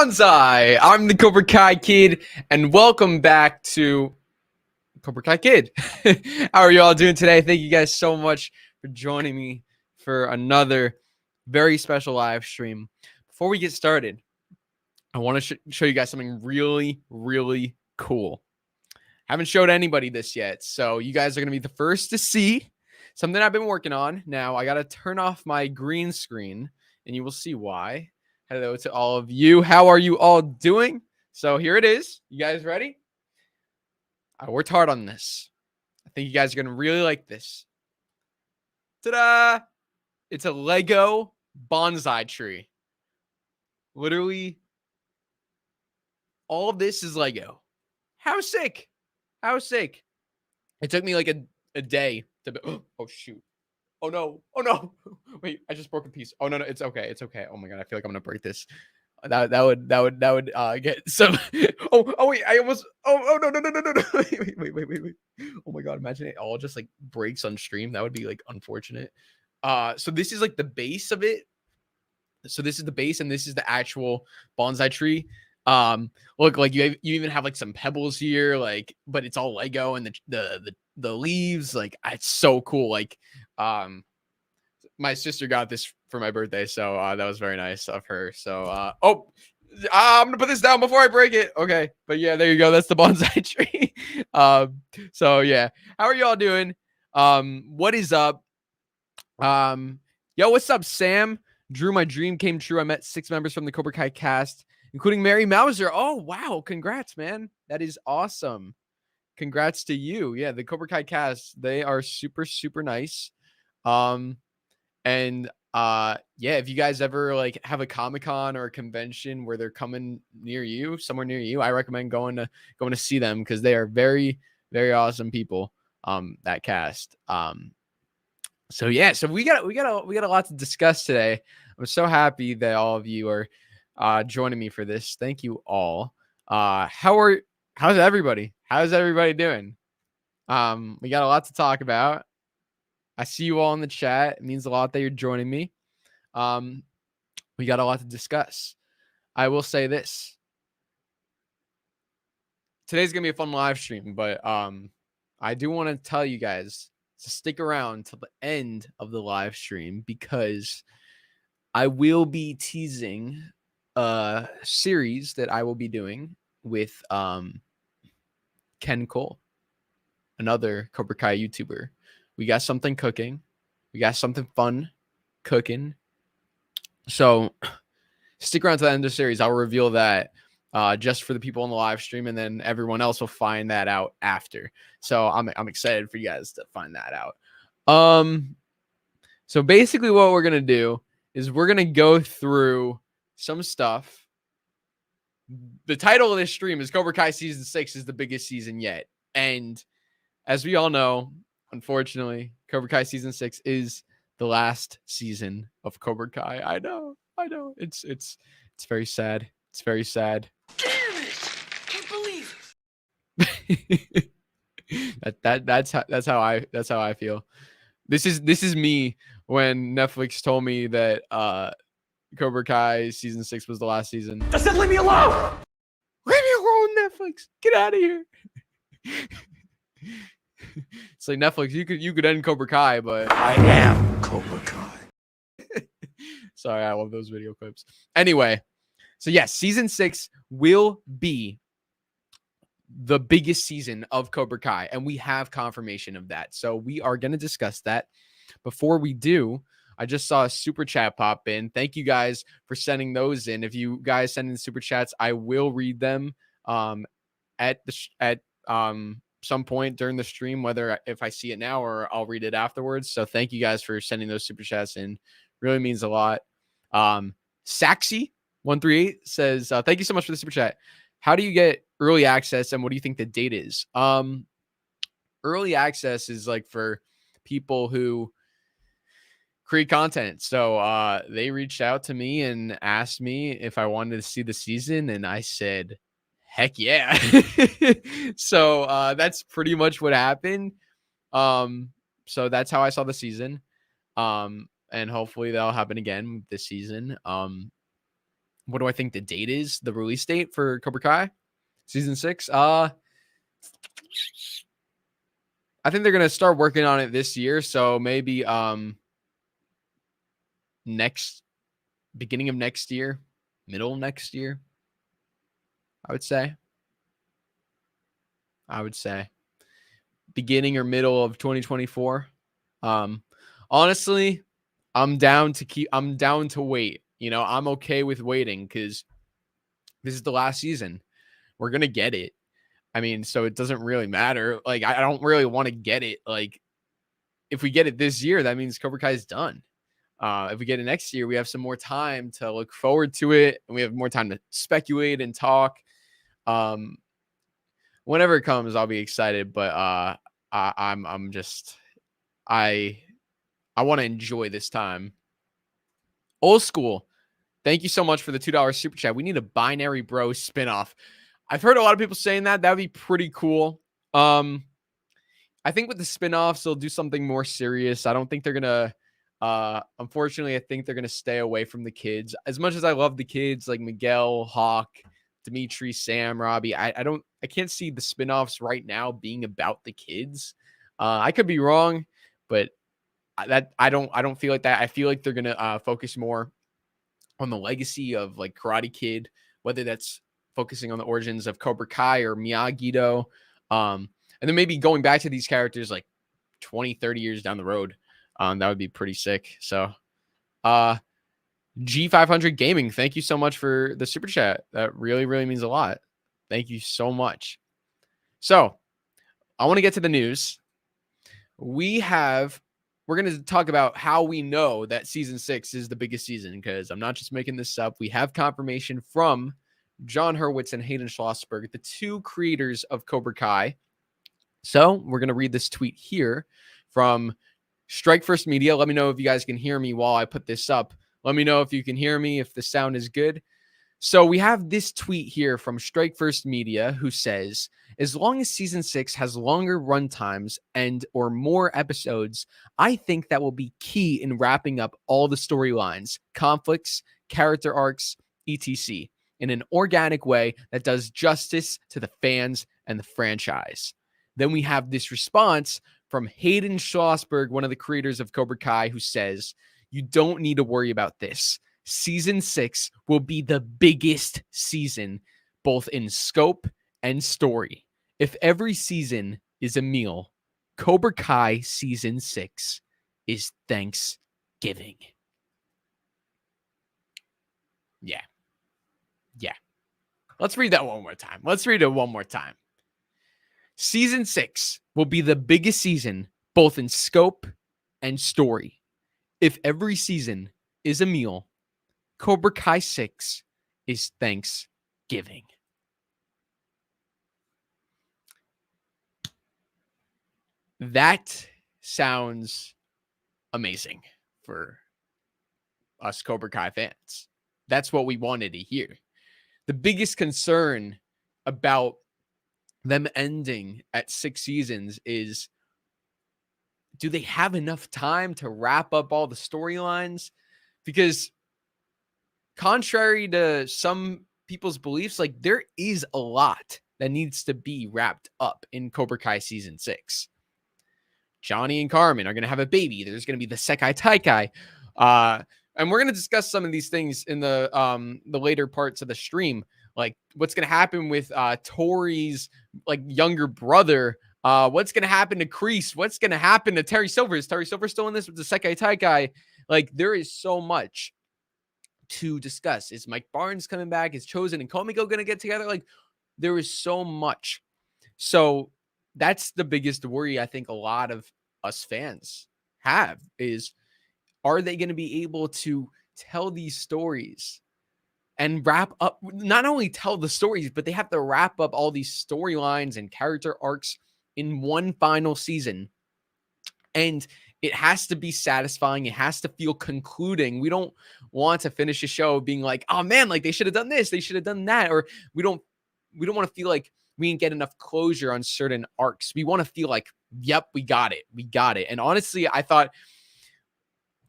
Bonsai. I'm the Cobra Kai Kid, and welcome back to Cobra Kai Kid. How are you all doing today? Thank you guys so much for joining me for another very special live stream. Before we get started, I want to show you guys something really, really cool. Haven't showed anybody this yet, so you guys are going to be the first to see something I've been working on. Now, I got to turn off my green screen, and you will see why. Hello to all of you. How are you all doing? So here it is. You guys ready? I worked hard on this. I think you guys are going to really like this. Ta-da! It's a Lego bonsai tree. Literally, all of this is Lego. How sick? How sick? It took me like a day to... Oh, shoot. Oh, no. Oh, no. Wait, I just broke a piece. Oh, no. It's okay. It's okay. Oh, my God. I feel like I'm going to break this. That would get some. Wait, I almost. No. Wait. Oh my God, imagine it all just like breaks on stream. That would be like unfortunate. So this is like the base of it. So this is the base, and this is the actual bonsai tree. Look, like you even have like some pebbles here, like, but it's all Lego, and the leaves, like, it's so cool. Like, my sister got this for my birthday, so that was very nice of her. So I'm gonna put this down before I break it. Okay, but yeah, there you go. That's the bonsai tree. So yeah, how are y'all doing? What is up? Yo, what's up, Sam? Drew, my dream came true. I met 6 members from the Cobra Kai cast, including Mary Mauser. Oh wow, congrats, man. That is awesome. Congrats to you. Yeah, the Cobra Kai cast, they are super, super nice. And yeah, if you guys ever like have a Comic-Con or a convention where they're coming near you, somewhere near you, I recommend going to see them, because they are very, very awesome people. That cast. So yeah, so we got a lot to discuss today. I'm so happy that all of you are joining me for this. Thank you all. How's everybody? How's everybody doing? We got a lot to talk about. I see you all in the chat. It means a lot that you're joining me. We got a lot to discuss. I will say this. Today's going to be a fun live stream, but I do want to tell you guys to stick around till the end of the live stream, because I will be teasing a series that I will be doing with Ken Cole, another Cobra Kai YouTuber. We got something cooking. We got something fun cooking. So stick around to the end of the series. I'll reveal that just for the people on the live stream, and then everyone else will find that out after. So I'm excited for you guys to find that out. So basically what we're going to do is we're going to go through some stuff. The title of this stream is Cobra Kai Season 6 is the biggest season yet. And as we all know, unfortunately, Cobra Kai Season 6 is the last season of Cobra Kai. I know. It's very sad. It's very sad. Damn it! Can't believe it. that's how I feel. This is me when Netflix told me that Cobra Kai Season 6 was the last season. I said, leave me alone! Leave me alone, Netflix. Get out of here. It's like, Netflix, you could end Cobra Kai, but I am Cobra Kai. Sorry, I love those video clips. Anyway, so yes, Season 6 will be the biggest season of Cobra Kai, and we have confirmation of that. So we are going to discuss that. Before we do, I just saw a super chat pop in. Thank you guys for sending those in. If you guys send in super chats, I will read them at some point during the stream, whether if I see it now or I'll read it afterwards. So thank you guys for sending those super chats in. Really means a lot. Saxy138 says, thank you so much for the super chat. How do you get early access, and what do you think the date is? Early access is like for people who create content. So they reached out to me and asked me if I wanted to see the season, and I said, heck yeah. So that's pretty much what happened. So that's how I saw the season. And hopefully that'll happen again this season. what do I think the date is? The release date for Cobra Kai season 6? I think they're gonna start working on it this year, so maybe beginning of next year, middle of next year. I would say beginning or middle of 2024. Honestly, I'm down to wait. You know, I'm okay with waiting because this is the last season. We're gonna get it. I mean, so it doesn't really matter. Like, I don't really want to get it. Like, if we get it this year, that means Cobra Kai is done. If we get it next year, we have some more time to look forward to it, and we have more time to speculate and talk. Whenever it comes, I'll be excited. But I want to enjoy this time. Old School, thank you so much for the $2 super chat. We need a Binary Bro spinoff. I've heard a lot of people saying that. That would be pretty cool. I think with the spinoffs, they'll do something more serious. I don't think they're going to, unfortunately, I think they're going to stay away from the kids. As much as I love the kids like Miguel, Hawk, Dimitri, Sam, Robby, I can't see the spinoffs right now being about the kids. I could be wrong, but I don't feel like that. I feel like they're going to focus more on the legacy of like Karate Kid, whether that's focusing on the origins of Cobra Kai or Miyagi-Do. And then maybe going back to these characters like 20, 30 years down the road. That would be pretty sick. So G500 Gaming, thank you so much for the super chat. That really, really means a lot. Thank you so much. So I want to get to the news. We're going to talk about how we know that season 6 is the biggest season, because I'm not just making this up. We have confirmation from John Hurwitz and Hayden Schlossberg, the two creators of Cobra Kai. So we're going to read this tweet here from Strike First Media. Let me know if you guys can hear me while I put this up. Let me know if you can hear me, if the sound is good. So we have this tweet here from Strike First Media, who says, as long as season 6 has longer run times and or more episodes, I think that will be key in wrapping up all the storylines, conflicts, character arcs, etc. in an organic way that does justice to the fans and the franchise. Then we have this response from Hayden Schlossberg, one of the creators of Cobra Kai, who says, you don't need to worry about this. Season 6 will be the biggest season, both in scope and story. If every season is a meal, Cobra Kai season 6 is Thanksgiving. Yeah. Let's read that one more time. Season 6 will be the biggest season, both in scope and story. If every season is a meal, Cobra Kai 6 is Thanksgiving. That sounds amazing for us Cobra Kai fans. That's what we wanted to hear. The biggest concern about them ending at 6 seasons is, do they have enough time to wrap up all the storylines? Because contrary to some people's beliefs, like, there is a lot that needs to be wrapped up in Cobra Kai season 6. Johnny and Carmen are going to have a baby. There's going to be the Sekai Taikai. And we're going to discuss some of these things in the later parts of the stream. Like, what's going to happen with TORY's like younger brother. What's going to happen to Kreese? What's going to happen to Terry Silver? Is Terry Silver still in this with the Sekai Taikai? Like, there is so much to discuss. Is Mike Barnes coming back? Is Chosen and Komiko going to get together? Like, there is so much. So that's the biggest worry I think a lot of us fans have is, are they going to be able to tell these stories and wrap up, not only tell the stories, but they have to wrap up all these storylines and character arcs in one final season. And it has to be satisfying. It has to feel concluding. We don't want to finish a show being like, oh man, like they should have done this, they should have done that. Or we don't want to feel like we didn't get enough closure on certain arcs. We want to feel like, yep, we got it. And honestly, I thought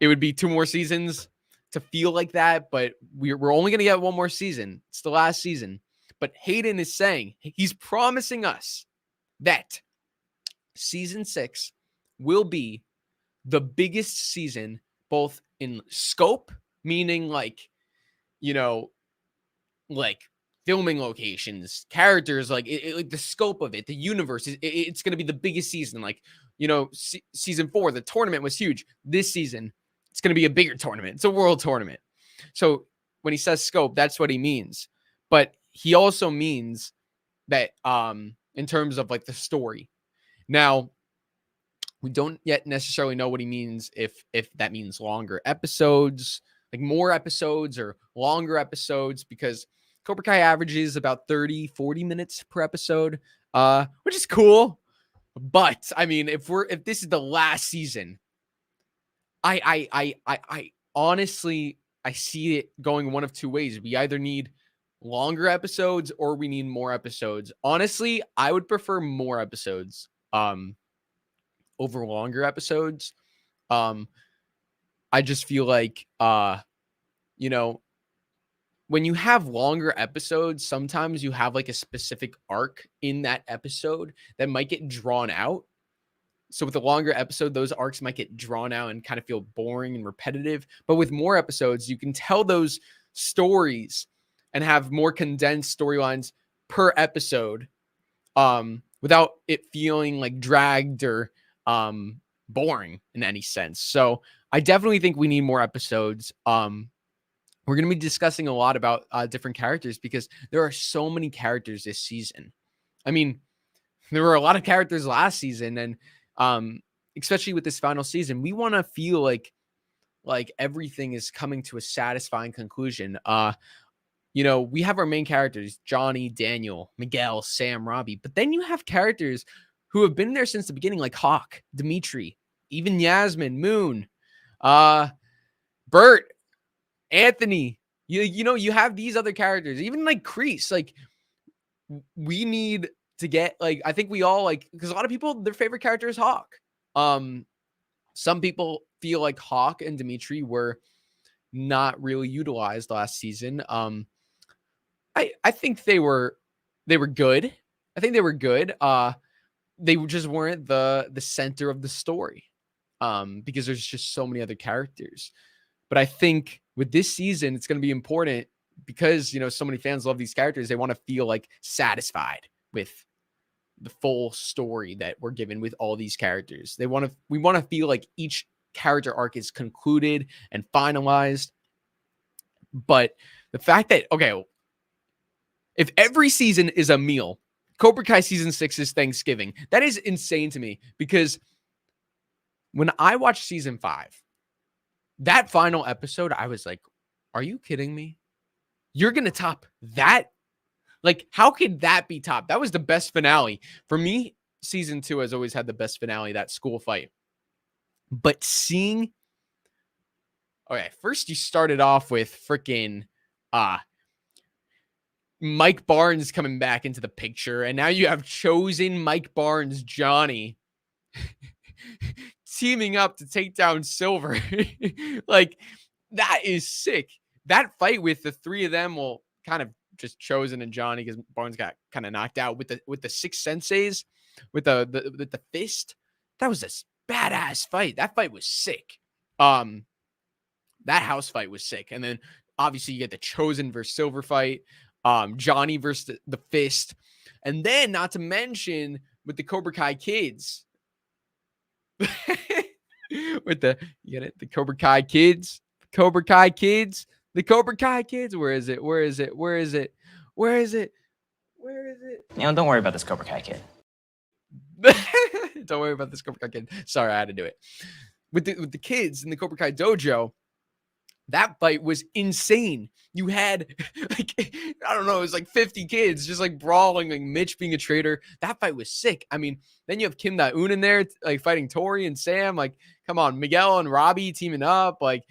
it would be 2 more seasons. to feel like that, but we're only going to get one more season. It's the last season. But Hayden is saying, he's promising us that season 6 will be the biggest season, both in scope, meaning like, you know, like filming locations, characters, like like the scope of it, the universe, it's going to be the biggest season. Like, you know, season 4, the tournament was huge. This season, it's going to be a bigger tournament. It's a world tournament. So when he says scope, that's what he means. But he also means that in terms of like the story. Now, we don't yet necessarily know what he means, if that means longer episodes, like more episodes or longer episodes, because Cobra Kai averages about 30-40 minutes per episode, which is cool. But I mean, if this is the last season, I honestly, I see it going one of two ways. We either need longer episodes or we need more episodes. Honestly, I would prefer more episodes over longer episodes. I just feel like you know, when you have longer episodes, sometimes you have like a specific arc in that episode that might get drawn out. So with a longer episode, those arcs might get drawn out and kind of feel boring and repetitive. But with more episodes, you can tell those stories and have more condensed storylines per episode, without it feeling like dragged or boring in any sense. So I definitely think we need more episodes. We're going to be discussing a lot about different characters because there are so many characters this season. I mean, there were a lot of characters last season, and especially with this final season, we want to feel like everything is coming to a satisfying conclusion. You know, we have our main characters, Johnny, Daniel, Miguel, Sam, Robby, but then you have characters who have been there since the beginning, like Hawk, Dimitri, even Yasmin, Moon, Bert, Anthony. You know, you have these other characters, even like Kreese. Like, we need to get, like, I think we all, like, because a lot of people, their favorite character is Hawk. Some people feel like Hawk and Dimitri were not really utilized last season. I think they were good. I think they were good. They just weren't the center of the story, because there's just so many other characters. But I think with this season, it's going to be important because, you know, so many fans love these characters. They want to feel like satisfied with the full story that we're given with all these characters. We want to feel like each character arc is concluded and finalized. But the fact that, okay, if every season is a meal, Cobra Kai season 6 is Thanksgiving. That is insane to me, because when I watched season 5, that final episode, I was like, are you kidding me? You're going to top that? Like, how could that be topped? That was the best finale. For me, season 2 has always had the best finale, that school fight. But seeing, okay, first you started off with freaking Mike Barnes coming back into the picture, and now you have chosen Mike Barnes, Johnny, teaming up to take down Silver. Like, that is sick. That fight with the three of them, will kind of just Chosen and Johnny, because Barnes got kind of knocked out with the six senseis, with the fist. That was a badass fight. That fight was sick. That house fight was sick. And then obviously you get the Chosen versus Silver fight, Johnny versus the fist, and then not to mention with the Cobra Kai kids. With the, you get it? The Cobra Kai kids. Cobra Kai kids. The Cobra Kai kids. Where is it? Where is it? Where is it? Where is it? Where is it? You know, don't worry about this Cobra Kai kid. Don't worry about this Cobra Kai kid. Sorry, I had to do it. With the kids in the Cobra Kai dojo, that fight was insane. You had, like, I don't know, it was like 50 kids just like brawling, like Mitch being a traitor. That fight was sick. I mean, then you have Kim Da-eun in there, like fighting Tori and Sam. Like, come on, Miguel and Robby teaming up, like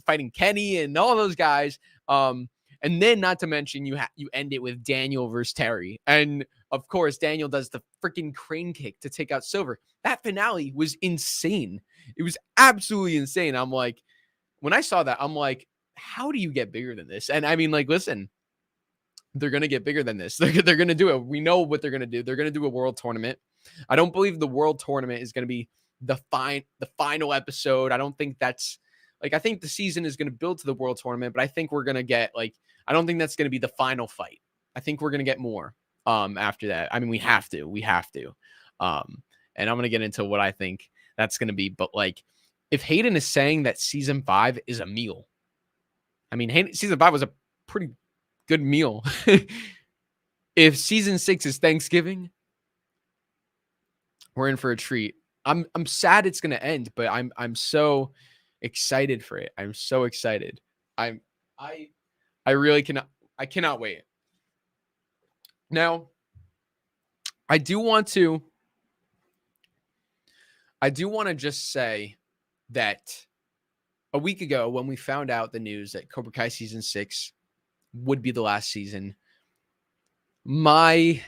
fighting Kenny and all those guys. And then not to mention you end it with Daniel versus Terry. And of course, Daniel does the freaking crane kick to take out Silver. That finale was insane. It was absolutely insane. I'm like, when I saw that, I'm like, how do you get bigger than this? And I mean, like, listen, they're going to get bigger than this. They're going to do it. We know what they're going to do. They're going to do a world tournament. I don't believe the world tournament is going to be the final episode. I don't think that's like, I think the season is going to build to the world tournament, but I think we're going to get like, I don't think that's going to be the final fight. I think we're going to get more after that. I mean, we have to. And I'm going to get into what I think that's going to be. But like, if Hayden is saying that season 5 is a meal, I mean, season 5 was a pretty good meal. If season 6 is Thanksgiving, we're in for a treat. I'm sad it's gonna end, but I'm so excited for it. I'm so excited. I really cannot wait. Now, I do want to just say that a week ago, when we found out the news that Cobra Kai season 6 would be the last season, my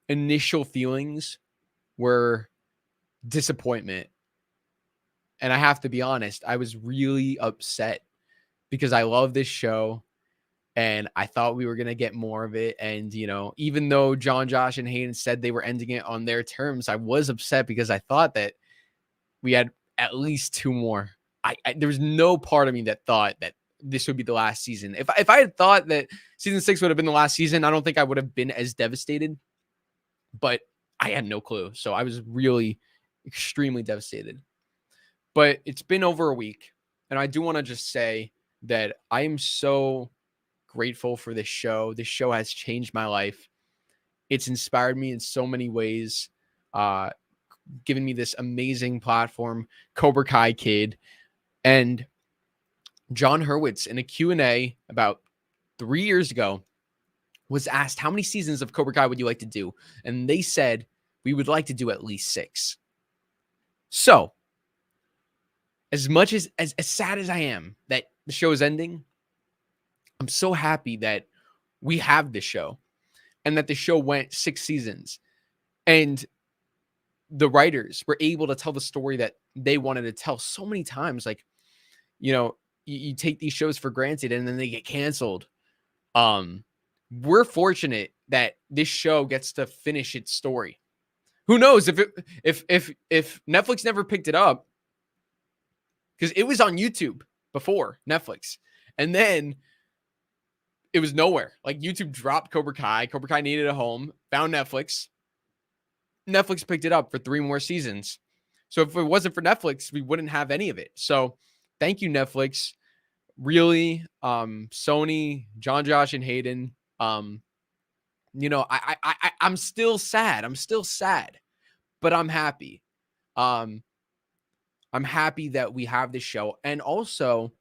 initial feelings were disappointment. And I have to be honest, I was really upset because I love this show and I thought we were going to get more of it. And, you know, even though John, Josh, and Hayden said they were ending it on their terms, I was upset because I thought that we had at least 2 more. There was no part of me that thought that this would be the last season. If I had thought that season 6 would have been the last season, I don't think I would have been as devastated, but I had no clue. So I was really extremely devastated. But it's been over a week, and I do want to just say that I am so grateful for this show. This show has changed my life. It's inspired me in so many ways, given me this amazing platform, Cobra Kai Kid. And John Hurwitz, in a Q&A about 3 years ago, was asked, how many seasons of Cobra Kai would you like to do? And they said, we would like to do at least 6. So, as much as sad as I am that the show is ending, I'm so happy that we have this show and that the show went 6 seasons. And the writers were able to tell the story that they wanted to tell so many times. Like, you know, you take these shows for granted and then they get canceled. We're fortunate that this show gets to finish its story. Who knows if Netflix never picked it up, because it was on YouTube before Netflix, and then it was nowhere. Like, YouTube dropped Cobra Kai. Cobra Kai needed a home, found Netflix. Netflix picked it up for 3 more seasons. So if it wasn't for Netflix, we wouldn't have any of it. So thank you, Netflix. Really, Sony, John, Josh, and Hayden. You know, I'm still sad. I'm still sad, but I'm happy. I'm happy that we have this show. And also,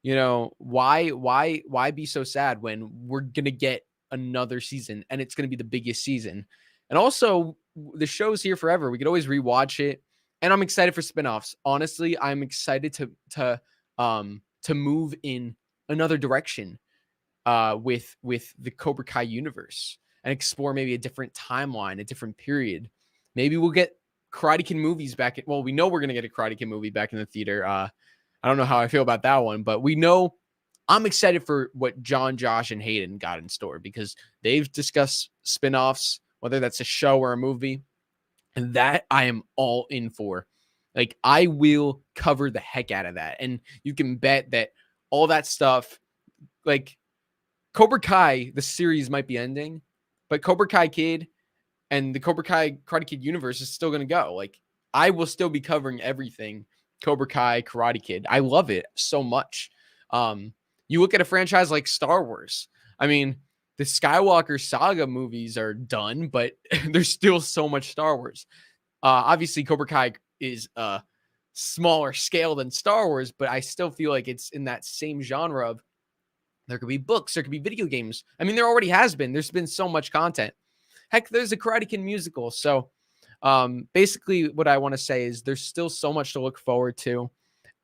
you know, why be so sad when we're going to get another season and it's going to be the biggest season? And also, the show's here forever. We could always rewatch it. And I'm excited for spinoffs. Honestly, I'm excited to move in another direction with the Cobra Kai universe and explore maybe a different timeline, a different period. Maybe we'll get Karate Kid movies back. Well, we know we're going to get a Karate Kid movie back in the theater. I don't know how I feel about that one, but we know I'm excited for what John, Josh, and Hayden got in store because they've discussed spinoffs, whether that's a show or a movie, and that I am all in for. Like, I will cover the heck out of that. And you can bet that all that stuff, like Cobra Kai, the series might be ending, but Cobra Kai Kid and the Cobra Kai Karate Kid universe is still going to go. Like, I will still be covering everything Cobra Kai Karate Kid. I love it so much. You look at a franchise like Star Wars. I mean, the Skywalker saga movies are done, but there's still so much Star Wars. Obviously, Cobra Kai is a smaller scale than Star Wars, but I still feel like it's in that same genre of there could be books, there could be video games. I mean, there already has been. There's been so much content. Heck, there's a Karate Kid musical. So basically what I want to say is there's still so much to look forward to.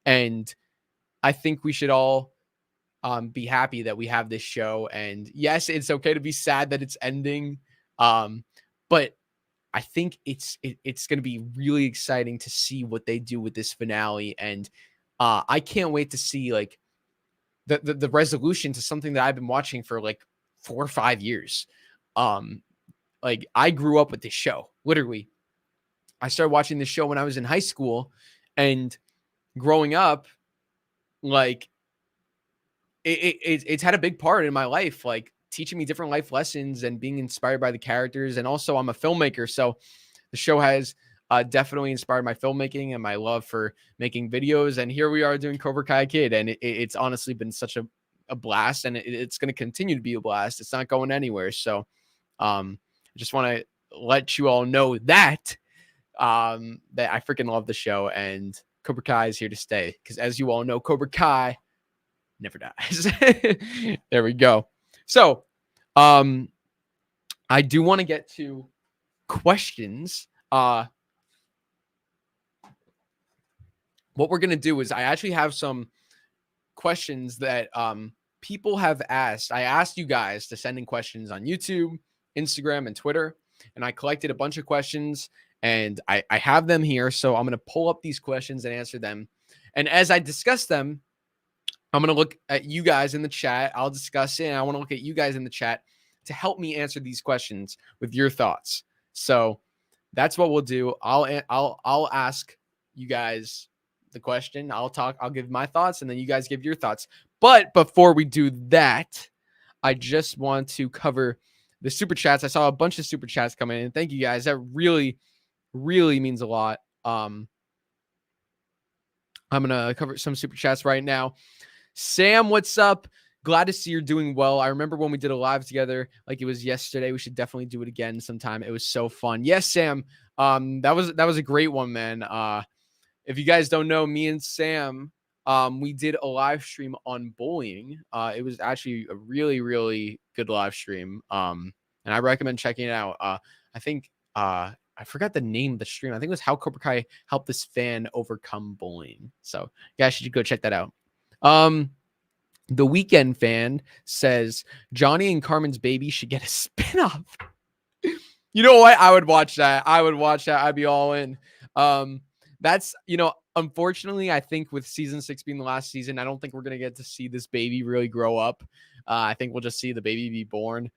And I think we should all be happy that we have this show. And yes, it's okay to be sad that it's ending. But I think it's going to be really exciting to see what they do with this finale. And I can't wait to see like the resolution to something that I've been watching for like 4 or 5 years. Like I grew up with this show. Literally, I started watching this show when I was in high school, and growing up, like it's had a big part in my life, like teaching me different life lessons and being inspired by the characters. And also, I'm a filmmaker, so the show has definitely inspired my filmmaking and my love for making videos. And here we are doing Cobra Kai Kid, and it's honestly been such a blast, and it's going to continue to be a blast. It's not going anywhere. So, I just want to let you all know that that I freaking love the show, and Cobra Kai is here to stay. Because as you all know, Cobra Kai never dies. There we go. So, I do want to get to questions. What we're gonna do is I actually have some questions that people have asked. I asked you guys to send in questions on YouTube, Instagram, and Twitter, and I collected a bunch of questions, and I have them here. So I'm gonna pull up these questions and answer them. And as I discuss them, I'm going to look at you guys in the chat. I'll discuss it. And I want to look at you guys in the chat to help me answer these questions with your thoughts. So that's what we'll do. I'll ask you guys the question. I'll give my thoughts, and then you guys give your thoughts. But before we do that, I just want to cover the super chats. I saw a bunch of super chats come in, and thank you guys. That really, really means a lot. I'm going to cover some super chats right now. Sam, what's up? Glad to see you're doing well. I remember when we did a live together, like it was yesterday. We should definitely do it again sometime. It was so fun. Yes, Sam. That was a great one, man. If you guys don't know, me and Sam, we did a live stream on bullying. It was actually a really, really good live stream. And I recommend checking it out. I think I forgot the name of the stream. I think it was How Cobra Kai Helped This Fan Overcome Bullying. So you guys should go check that out. The Weekend Fan says Johnny and Carmen's baby should get a spinoff. You know what? I would watch that. I'd be all in. That's, unfortunately, I think with season 6 being the last season, I don't think we're going to get to see this baby really grow up. I think we'll just see the baby be born.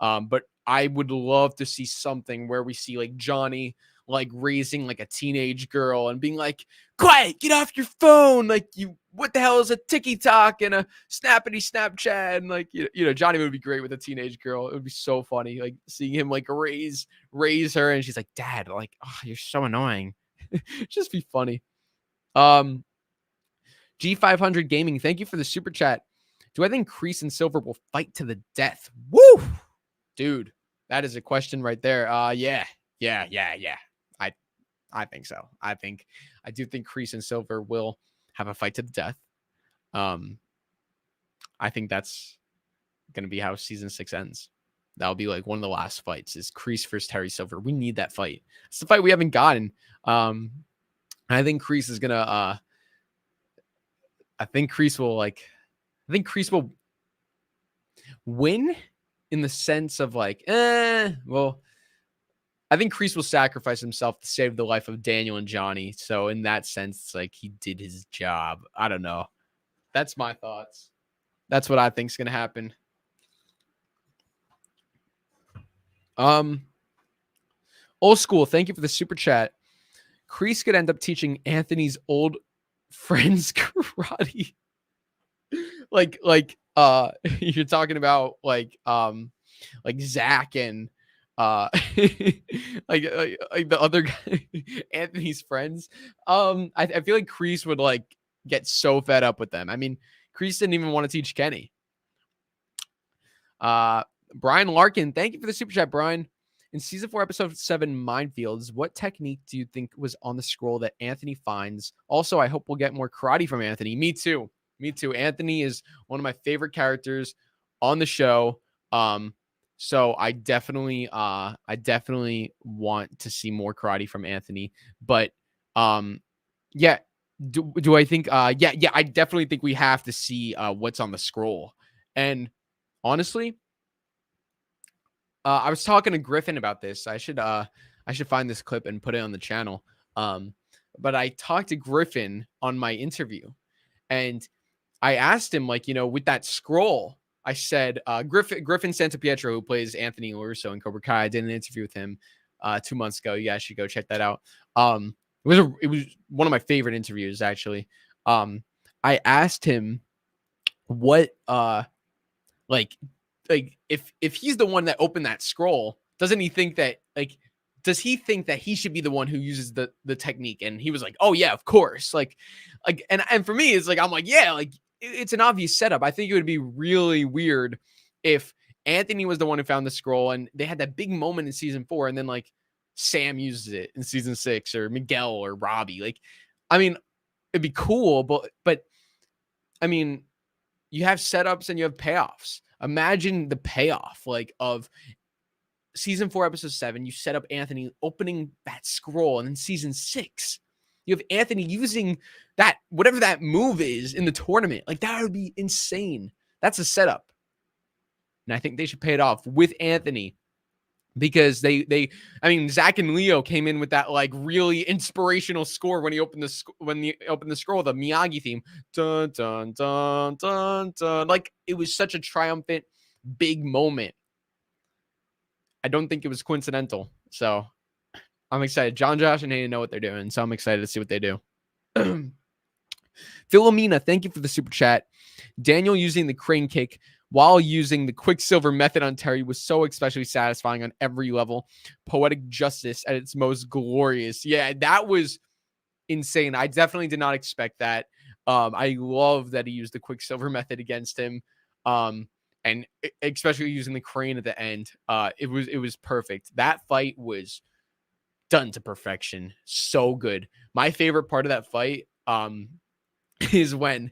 But I would love to see something where we see like Johnny like raising like a teenage girl and being like, quiet, get off your phone. Like, what the hell is a TikTok and a snappity Snapchat? And like, Johnny would be great with a teenage girl. It would be so funny. Like seeing him like raise her, and she's like, Dad, like, oh, you're so annoying. Just be funny. G500 Gaming, thank you for the super chat. Do I think Kreese and Silver will fight to the death? Woo! Dude, that is a question right there. Yeah. I think so. I do think Kreese and Silver will have a fight to the death. I think that's going to be how season 6 ends. That'll be like one of the last fights is Kreese versus Terry Silver. We need that fight. It's the fight we haven't gotten. I think Kreese is going to, I think Kreese will win in the sense of like, well, I think Kreese will sacrifice himself to save the life of Daniel and Johnny. So in that sense, it's like he did his job. I don't know. That's my thoughts. That's what I think is going to happen. Old school. Thank you for the super chat. Kreese could end up teaching Anthony's old friends karate. like you're talking about like Zach and like the other guy, Anthony's friends. I feel like Kreese would like get so fed up with them. I mean, Kreese didn't even want to teach Kenny. Brian Larkin, thank you for the super chat, Brian. In season 4, episode 7, Minefields, what technique do you think was on the scroll that Anthony finds? Also, I hope we'll get more karate from Anthony. Me too. Anthony is one of my favorite characters on the show. So I definitely want to see more karate from Anthony. But yeah, do I think yeah, I definitely think we have to see what's on the scroll. And honestly, I was talking to Griffin about this. I should find this clip and put it on the channel. But I talked to Griffin on my interview, And I asked him, like, with that scroll, I said, Griffin Santapietro, who plays Anthony LaRusso in Cobra Kai, I did an interview with him 2 months ago. You guys should go check that out. It was one of my favorite interviews, actually. I asked him what like if he's the one that opened that scroll, doesn't he think that, like, does he think that he should be the one who uses the technique? And he was like, oh yeah, of course. Like and for me, it's like, I'm like, yeah, like it's an obvious setup. I think it would be really weird if Anthony was the one who found the scroll and they had that big moment in season 4, and then like Sam uses it in season 6, or Miguel or Robby. Like, I mean, it'd be cool, but I mean, you have setups and you have payoffs. Imagine the payoff, like, of season 4, episode 7. You set up Anthony opening that scroll, and then season 6, you have Anthony using that, whatever that move is, in the tournament. Like, that would be insane. That's a setup. And I think they should pay it off with Anthony, because I mean, Zach and Leo came in with that like really inspirational score when he opened the scroll, the Miyagi theme, dun dun dun dun dun. Like, it was such a triumphant big moment. I don't think it was coincidental. So I'm excited. John, Josh, and Hayden know what they're doing, so I'm excited to see what they do. Philomena, thank you for the super chat. Daniel using the crane kick while using the Quicksilver method on Terry was so especially satisfying on every level. Poetic justice at its most glorious. Yeah, that was insane. I definitely did not expect that. I love that he used the Quicksilver method against him. And especially using the crane at the end. It was perfect. That fight was done to perfection. So good. My favorite part of that fight is when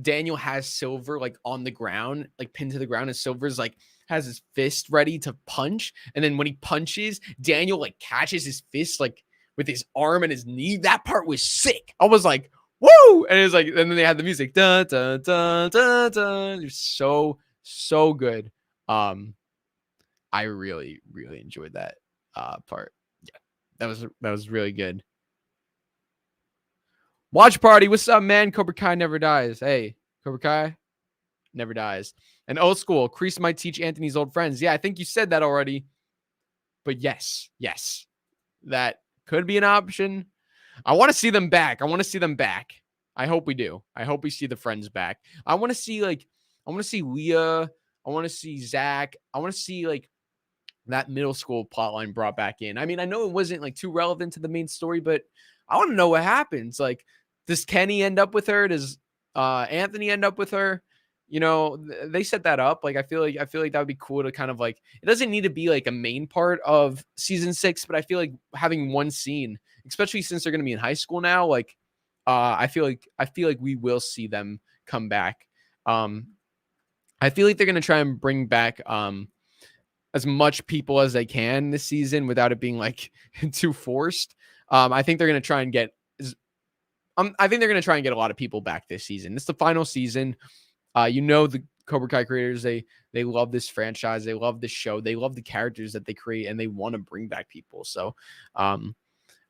Daniel has Silver like on the ground, like pinned to the ground, and Silver's like has his fist ready to punch. And then when he punches, Daniel like catches his fist like with his arm and his knee. That part was sick. I was like, woo! And it's like, and then they had the music. Dun, dun, dun, dun, dun. It was so good. I really, really enjoyed that part. Yeah, that was really good. Watch party. What's up, man? Cobra Kai never dies. Hey, Cobra Kai never dies. And old school. Kreese might teach Anthony's old friends. Yeah, I think you said that already. But yes, that could be an option. I want to see them back. I hope we do. I hope we see the friends back. I want to see Leah. I want to see Zach. I want to see like that middle school plotline brought back in. I mean, I know it wasn't like too relevant to the main story, but I want to know what happens. Like, does Kenny end up with her? Does Anthony end up with her? They set that up. Like, I feel like that would be cool to kind of like, it doesn't need to be like a main part of season 6, but I feel like having one scene, especially since they're going to be in high school now, like, I feel like we will see them come back. I feel like they're going to try and bring back as much people as they can this season without it being like too forced. I think they're going to try and get a lot of people back this season. It's the final season. The Cobra Kai creators, they love this franchise. They love this show. They love the characters that they create, and they want to bring back people. So,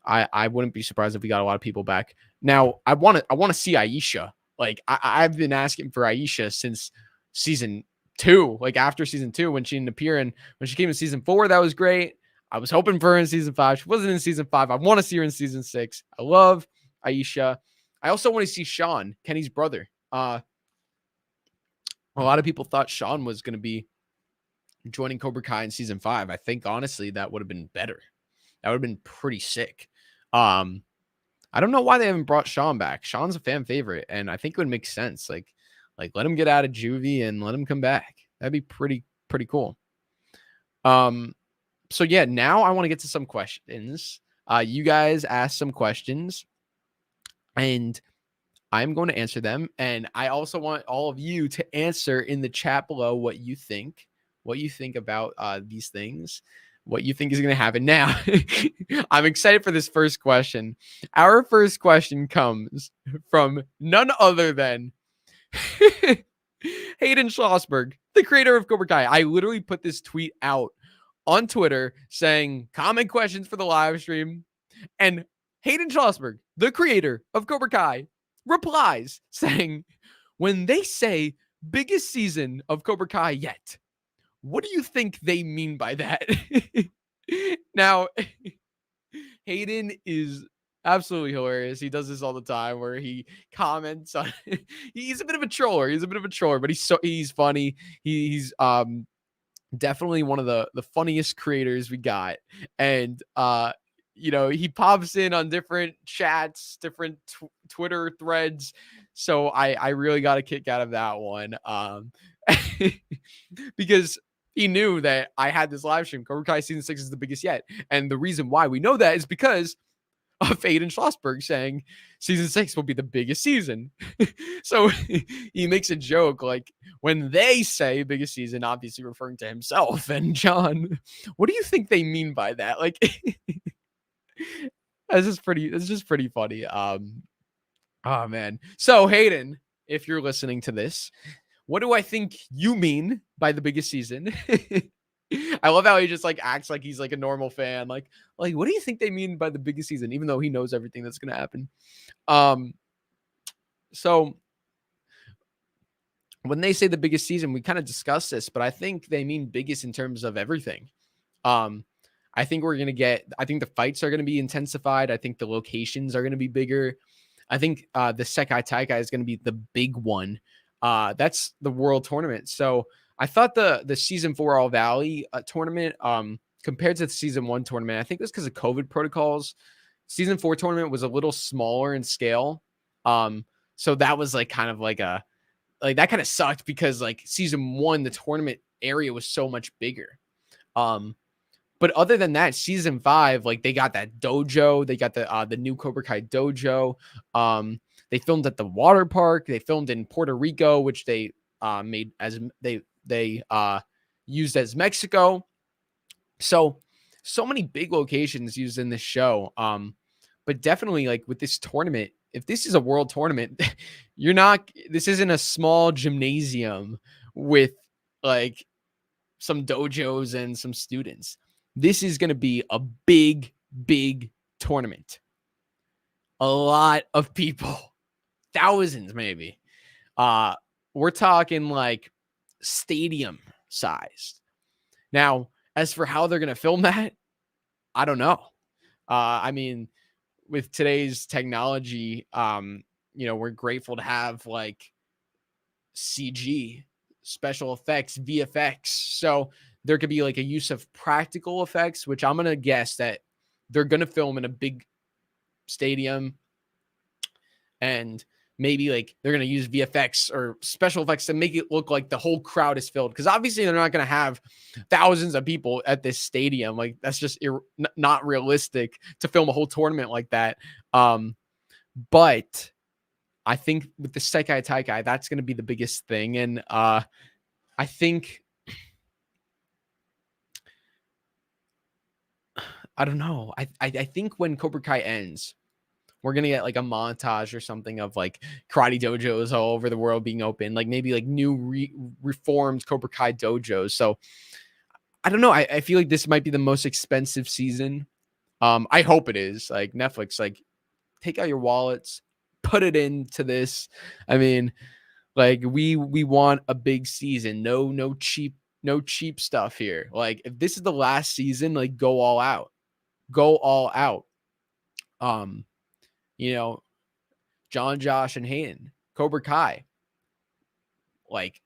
I wouldn't be surprised if we got a lot of people back. Now, I want to see Aisha. Like, I've been asking for Aisha since season 2, like after season 2, when she didn't appear, and when she came in season 4, that was great. I was hoping for her in season 5. She wasn't in season 5. I want to see her in season 6. I love Aisha. I also want to see Sean, Kenny's brother. A lot of people thought Sean was going to be joining Cobra Kai in season 5. I think honestly that would have been better. That would have been pretty sick. I don't know why they haven't brought Sean back. Sean's a fan favorite, and I think it would make sense. Like let him get out of juvie and let him come back. That'd be pretty cool. So yeah, now I want to get to some questions. You guys asked some questions, and I'm going to answer them. And I also want all of you to answer in the chat below what you think about these things, what you think is going to happen. Now, I'm excited for this first question. Our first question comes from none other than Hayden Schlossberg, the creator of Cobra Kai. I literally put this tweet out on Twitter saying comment questions for the live stream, and Hayden Schlossberg, the creator of Cobra Kai, replies saying, when they say biggest season of Cobra Kai yet, what do you think they mean by that? Now, Hayden is absolutely hilarious. He does this all the time where he comments on he's a bit of a troller. He's a bit of a troller, but he's funny. He's definitely one of the funniest creators we got. And he pops in on different chats, different Twitter threads. So I really got a kick out of that one. Because he knew that I had this live stream. Cobra Kai season 6 is the biggest yet. And the reason why we know that is because of Aiden Schlossberg saying season 6 will be the biggest season. So he makes a joke like, when they say biggest season, obviously referring to himself and John, what do you think they mean by that? Like, it's just pretty funny. Oh man. So Hayden, if you're listening to this, what do I think you mean by the biggest season? I love how he just like acts like he's like a normal fan. Like, what do you think they mean by the biggest season? Even though he knows everything that's going to happen. So when they say the biggest season, we kind of discussed this, but I think they mean biggest in terms of everything. I think I think the fights are going to be intensified. I think the locations are going to be bigger. I think the Sekai Taikai is going to be the big one. That's the world tournament. So I thought the season 4 All Valley tournament, compared to the season 1 tournament, I think that's because of COVID protocols. Season 4 tournament was a little smaller in scale. So that was like kind of like that kind of sucked because like season 1, the tournament area was so much bigger. But other than that, season 5, like they got that dojo, they got the new Cobra Kai dojo. They filmed at the water park. They filmed in Puerto Rico, which they made as they used as Mexico. So many big locations used in this show. But definitely like with this tournament, if this is a world tournament, this isn't a small gymnasium with like some dojos and some students. This is going to be a big, big tournament. A lot of people, thousands maybe. We're talking like stadium sized. Now, as for how they're going to film that, I don't know. I mean, with today's technology, we're grateful to have like CG, special effects, VFX. So there could be like a use of practical effects, which I'm going to guess that they're going to film in a big stadium, and maybe like they're going to use VFX or special effects to make it look like the whole crowd is filled. Because obviously they're not going to have thousands of people at this stadium. Like that's just not realistic to film a whole tournament like that. But I think with the Sekai Taikai, that's going to be the biggest thing. And I think, I don't know. I think when Cobra Kai ends, we're going to get like a montage or something of like karate dojos all over the world being open, like maybe like new reformed Cobra Kai dojos. So I don't know. I feel like this might be the most expensive season. I hope it is. Like Netflix, like take out your wallets, put it into this. I mean, like we want a big season. No cheap stuff here. Like if this is the last season, like go all out. Go all out. John, Josh, and Hayden, Cobra Kai. Like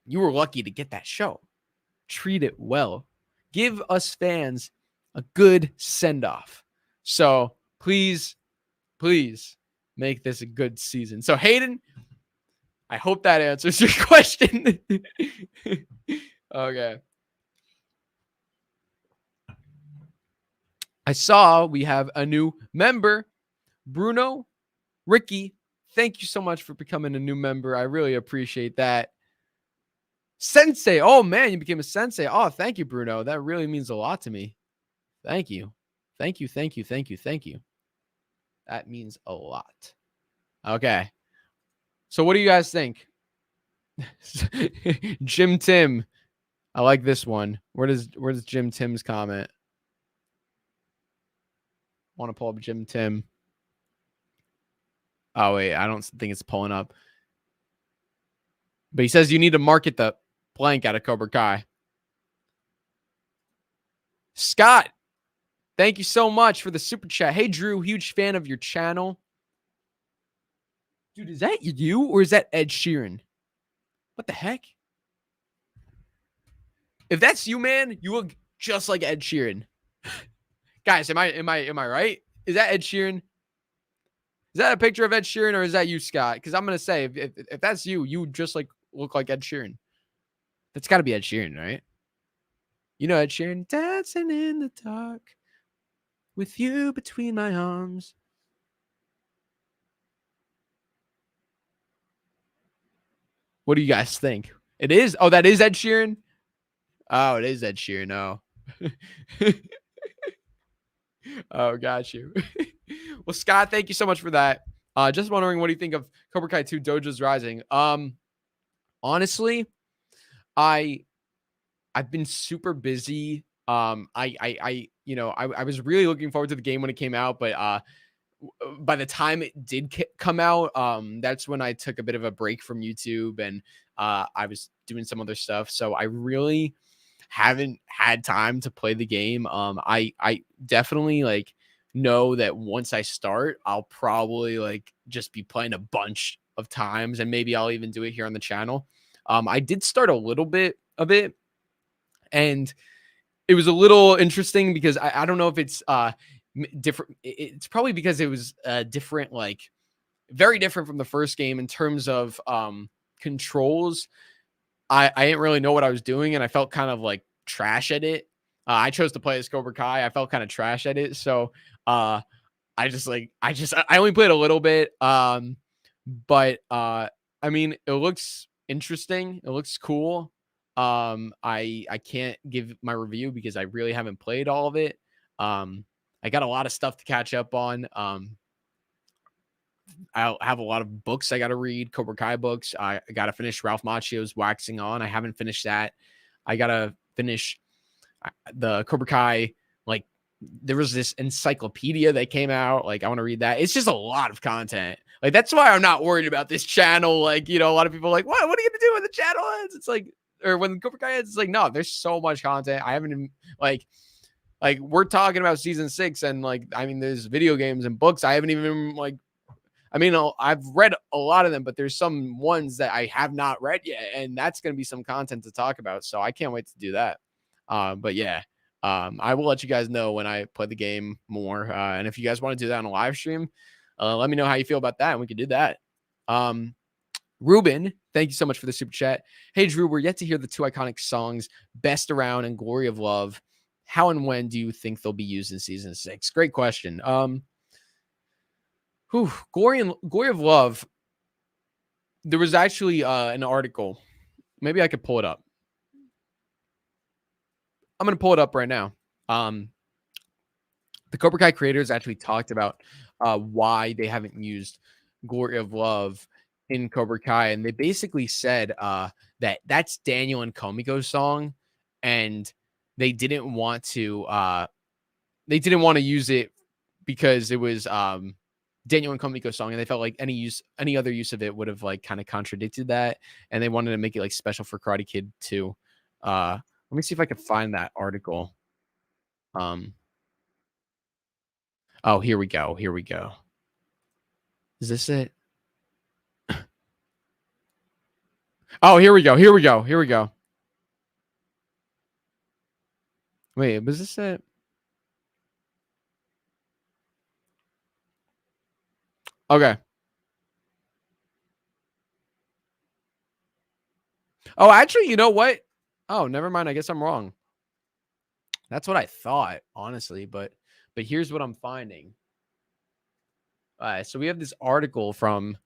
you were lucky to get that show. Treat it well. Give us fans a good send-off. So please make this a good season. So Hayden, I hope that answers your question. Okay. I saw we have a new member, Bruno Ricky. Thank you so much for becoming a new member. I really appreciate that. Sensei. Oh man, you became a sensei. Oh, thank you, Bruno. That really means a lot to me. Thank you. Thank you. That means a lot. Okay. So what do you guys think? Jim Tim. I like this one. Where does Jim Tim's comment? I want to pull up Jim Tim. Oh wait, I don't think it's pulling up. But he says you need to market the blank out of Cobra Kai. Scott, thank you so much for the super chat. Hey Drew, huge fan of your channel. Dude, is that you or is that Ed Sheeran? What the heck? If that's you, man, you look just like Ed Sheeran. Guys, am I right? Is that Ed Sheeran? Is that a picture of Ed Sheeran or is that you, Scott? Because I'm gonna say if that's you, you just like look like Ed Sheeran. That's got to be Ed Sheeran, right? You know Ed Sheeran, dancing in the dark with you between my arms. What do you guys think? It is. Oh, that is Ed Sheeran. Oh, it is Ed Sheeran. Oh. Oh, got you. Well, Scott, thank you so much for that. Just wondering, what do you think of Cobra Kai 2 Dojo's Rising? Honestly, I've been super busy. I was really looking forward to the game when it came out, but by the time it did come out, that's when I took a bit of a break from YouTube and I was doing some other stuff. So I really haven't had time to play the game. I definitely like know that once I start, I'll probably like just be playing a bunch of times and maybe I'll even do it here on the channel. I did start a little bit of it and it was a little interesting because I don't know if it's different. It's probably because it was different, like very different from the first game in terms of controls. I didn't really know what I was doing and I felt kind of like trash at it. I chose to play as Cobra Kai. I felt kind of trash at it. So I only played a little bit. But I mean, it looks interesting. It looks cool. I can't give my review because I really haven't played all of it. I got a lot of stuff to catch up on. I have a lot of books I got to read, Cobra Kai books. I got to finish Ralph Macchio's Waxing On. I haven't finished that. I got to finish the Cobra Kai. Like, there was this encyclopedia that came out. Like, I want to read that. It's just a lot of content. Like, that's why I'm not worried about this channel. Like, a lot of people are like, what are you going to do when the channel ends? It's like, or when Cobra Kai ends, it's like, no, there's so much content. I haven't even, like we're talking about season 6 and like, I mean, there's video games and books. I haven't even like, I mean, I've read a lot of them, but there's some ones that I have not read yet. And that's going to be some content to talk about. So I can't wait to do that. But yeah, I will let you guys know when I play the game more. And if you guys want to do that on a live stream, let me know how you feel about that. And we can do that. Ruben, thank you so much for the super chat. Hey, Drew, we're yet to hear the 2 iconic songs, Best Around and Glory of Love. How and when do you think they'll be used in season 6? Great question. Glory of Love. There was actually an article. Maybe I could pull it up. I'm going to pull it up right now. The Cobra Kai creators actually talked about why they haven't used Glory of Love in Cobra Kai. And they basically said that that's Daniel and Komiko's song. And they didn't want to use it because it was Daniel and Komiko's song. And they felt like any other use of it would have like kind of contradicted that. And they wanted to make it like special for Karate Kid too. Let me see if I can find that article. Oh, here we go. Here we go. Is this it? Oh, here we go. Here we go. Here we go. Wait, was this it? Okay. Oh, actually, you know what? Oh, never mind. I guess I'm wrong. That's what I thought, honestly, but here's what I'm finding. All right, so we have this article from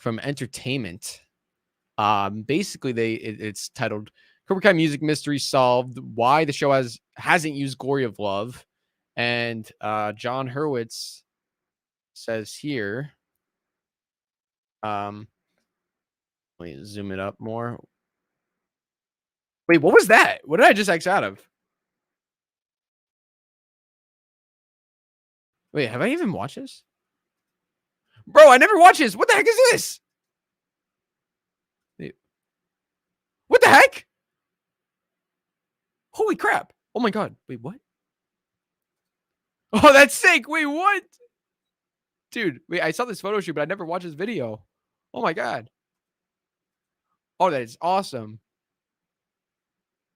Entertainment. Basically, it's titled "Cobra Kai Music Mystery Solved: Why the Show hasn't used Glory of Love," and John Hurwitz says here. Let me zoom it up more. Wait, what was that? What did I just X out of? Wait, have I even watched this? Bro, I never watched this. What the heck is this? Wait, what the heck? Holy crap. Oh my god. Wait, what? Oh, that's sick. Wait, what? Dude, wait, I saw this photo shoot, but I never watched this video. Oh my god. Oh, that is awesome.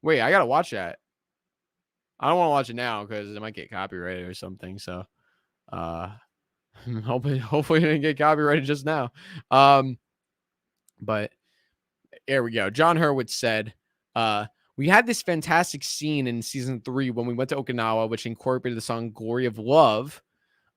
Wait, I gotta watch that. I don't want to watch it now because it might get copyrighted or something. So, uh, hopefully it didn't get copyrighted just now. But there we go. John Hurwitz said, we had this fantastic scene in season 3 when we went to Okinawa, which incorporated the song Glory of Love.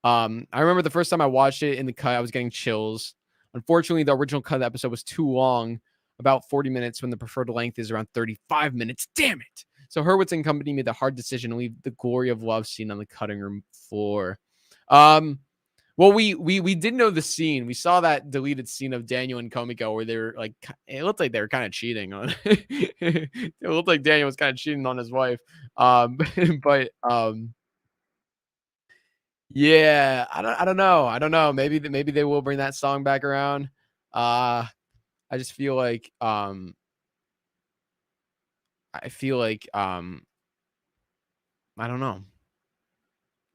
I remember the first time I watched it in the cut, I was getting chills. Unfortunately, the original cut of the episode was too long, about 40 minutes, when the preferred length is around 35 minutes. Damn it. So Hurwitz and company made the hard decision to leave the Glory of Love scene on the cutting room floor. Well, we did know the scene. We saw that deleted scene of Daniel and Komiko where they were like, it looked like they were kind of cheating on. It looked like Daniel was kind of cheating on his wife. But yeah, I don't know. I don't know. Maybe they will bring that song back around. I just feel like I feel like I don't know.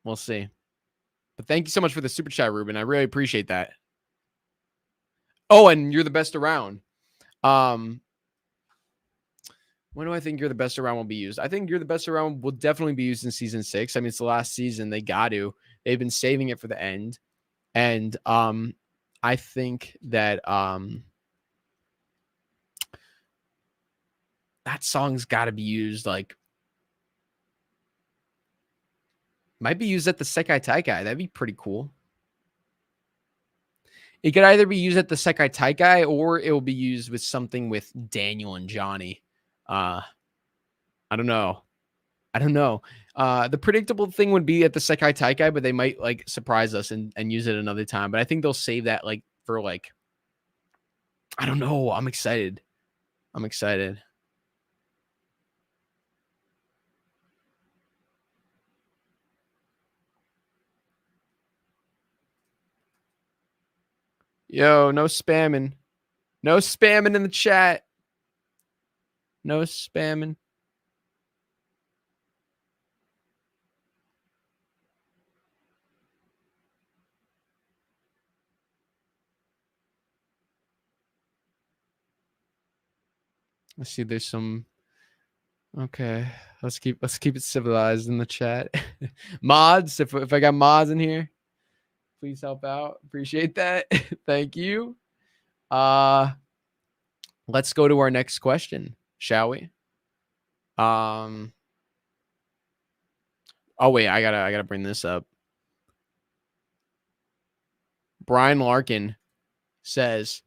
We'll see. But thank you so much for the super chat, Ruben. I really appreciate that. Oh, and you're the best around. When do I think you're the best around will be used? I think you're the best around will definitely be used in season 6. I mean, it's the last season. They got to. They've been saving it for the end. And I think that that song's got to be used, like, might be used at the Sekai Taikai. That'd be pretty cool. It could either be used at the Sekai Taikai or it will be used with something with Daniel and Johnny. I don't know. The predictable thing would be at the Sekai Taikai, but they might like surprise us and use it another time. But I think they'll save that like for like, I don't know. I'm excited. Yo, no spamming. No spamming in the chat. No spamming. Let's see. There's some. Okay, let's keep it civilized in the chat. Mods, if I got mods in here, please help out. Appreciate that. Thank you. Let's go to our next question, shall we? Oh wait, I gotta bring this up. Brian Larkin says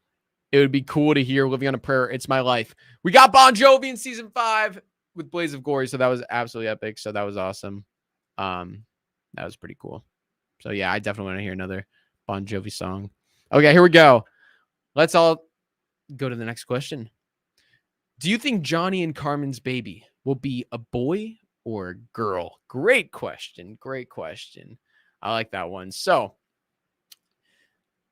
it would be cool to hear "Living on a Prayer." It's my life. We got Bon Jovi in season 5 with Blaze of Glory, so that was absolutely epic. So that was awesome. That was pretty cool. So yeah, I definitely want to hear another Bon Jovi song. Okay, here we go. Let's all go to the next question. Do you think Johnny and Carmen's baby will be a boy or a girl? Great question. I like that one. So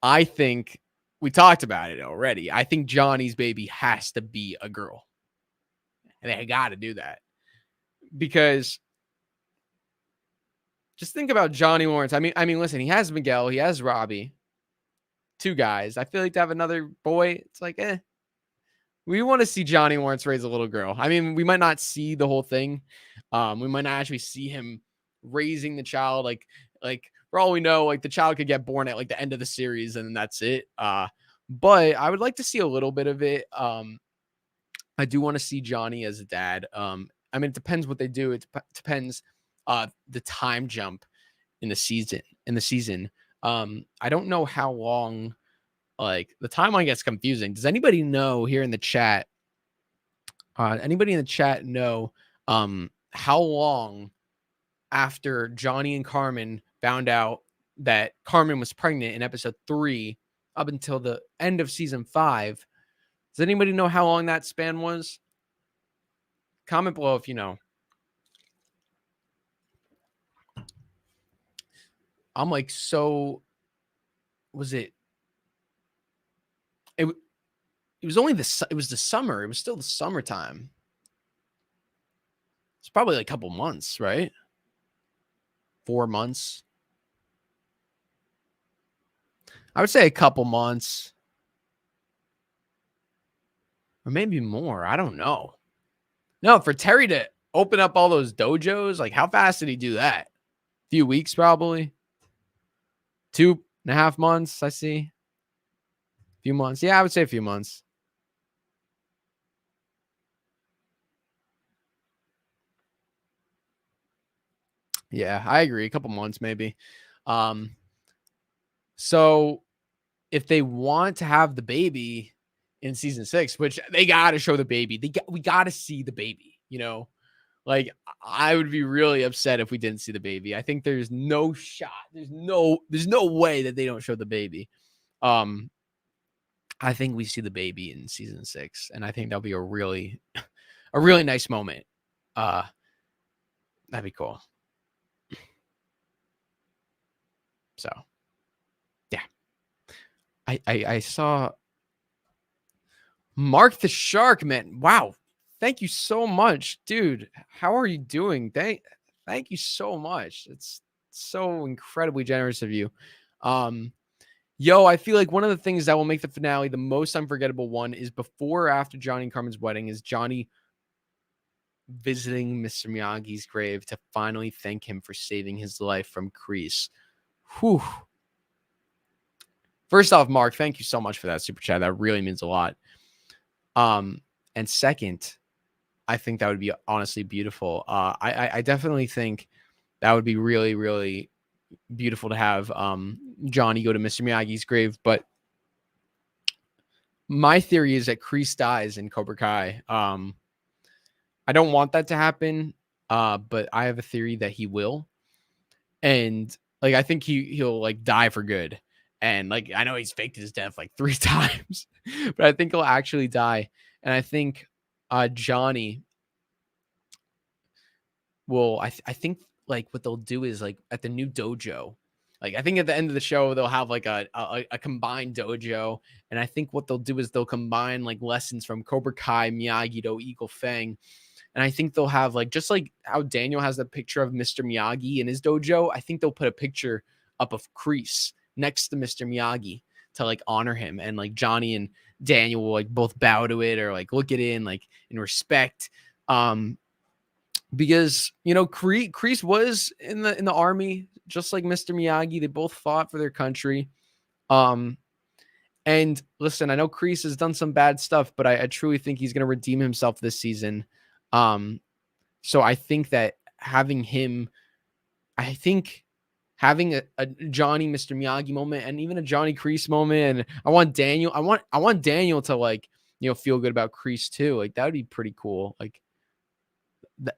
I think we talked about it already. I think Johnny's baby has to be a girl. And they got to do that. Because just think about Johnny Lawrence. I mean, listen, he has Miguel, he has Robby. 2 guys. I feel like to have another boy, it's like, we want to see Johnny Lawrence raise a little girl. I mean, we might not see the whole thing. We might not actually see him raising the child. Like for all we know, like the child could get born at like the end of the series and that's it. But I would like to see a little bit of it. I do want to see Johnny as a dad. I mean, it depends what they do. It depends the time jump in the season. I don't know how long. Like the timeline gets confusing. Does anybody know here in the chat? Anybody in the chat know how long after Johnny and Carmen found out that Carmen was pregnant in episode 3 up until the end of season 5? Does anybody know how long that span was? Comment below if you know. I'm like, so was it it was only it was the summer. It was still the summertime. It's probably like a couple months, right? 4 months. I would say a couple months. Or maybe more. I don't know. No, for Terry to open up all those dojos, like how fast did he do that? A few weeks, probably. 2.5 months, I see. A few months. Yeah, I would say a few months. Yeah, I agree. A couple months, maybe. So if they want to have the baby in season 6, which they got to show the baby, we got to see the baby, you know? Like, I would be really upset if we didn't see the baby. I think there's no shot. There's no way that they don't show the baby. I think we see the baby in season 6, and I think that'll be a really nice moment. That'd be cool. So, yeah. I saw Mark the Shark, man. Wow. Thank you so much, dude. How are you doing? Thank you so much. It's so incredibly generous of you. Yo, I feel like one of the things that will make the finale the most unforgettable one is before or after Johnny and Carmen's wedding is Johnny visiting Mr. Miyagi's grave to finally thank him for saving his life from Kreese. Whew. First off, Mark, thank you so much for that super chat. That really means a lot. And second, I think that would be honestly beautiful. I definitely think that would be really, really beautiful to have Johnny go to Mr. Miyagi's grave. But my theory is that Kreese dies in Cobra Kai. I don't want that to happen, but I have a theory that he will. And like I think he'll like die for good. And like I know he's faked his death like 3 times, but I think he'll actually die. And I think Johnny will. I think like what they'll do is like at the new dojo. Like I think at the end of the show they'll have like a combined dojo, and I think what they'll do is they'll combine like lessons from Cobra Kai, Miyagi-Do, Eagle Fang, and I think they'll have like just like how Daniel has the picture of Mr. Miyagi in his dojo. I think they'll put a picture up of Kreese next to Mr. Miyagi to like honor him, and like Johnny and Daniel will like both bow to it or like look it in like in respect. Because you know Kreese was in the army just like Mr. Miyagi. They both fought for their country. And listen, I know Kreese has done some bad stuff, but I truly think he's going to redeem himself this season. So I think that having a Johnny Mr. Miyagi moment and even a Johnny Kreese moment, and I want Daniel to like, you know, feel good about Kreese too. Like that would be pretty cool. Like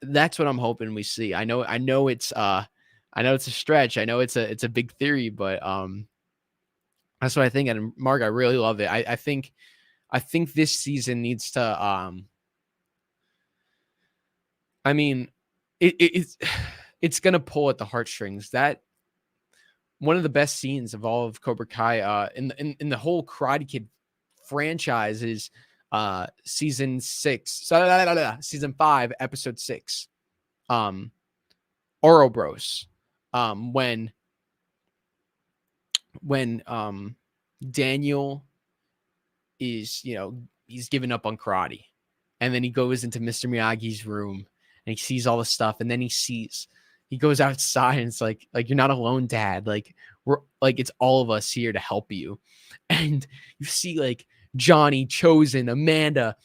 that's what I'm hoping we see. I know it's a stretch. I know it's a big theory, but that's what I think. And Mark, I really love it. I think this season needs to I mean, it's gonna pull at the heartstrings. That one of the best scenes of all of Cobra Kai in the whole Karate Kid franchise is season 5, episode 6. Ouroboros. When Daniel is, you know, he's given up on karate, and then he goes into Mr. Miyagi's room and he sees all the stuff, and then he goes outside and it's like you're not alone, Dad. Like we're like it's all of us here to help you. And you see like Johnny, Chosen, Amanda,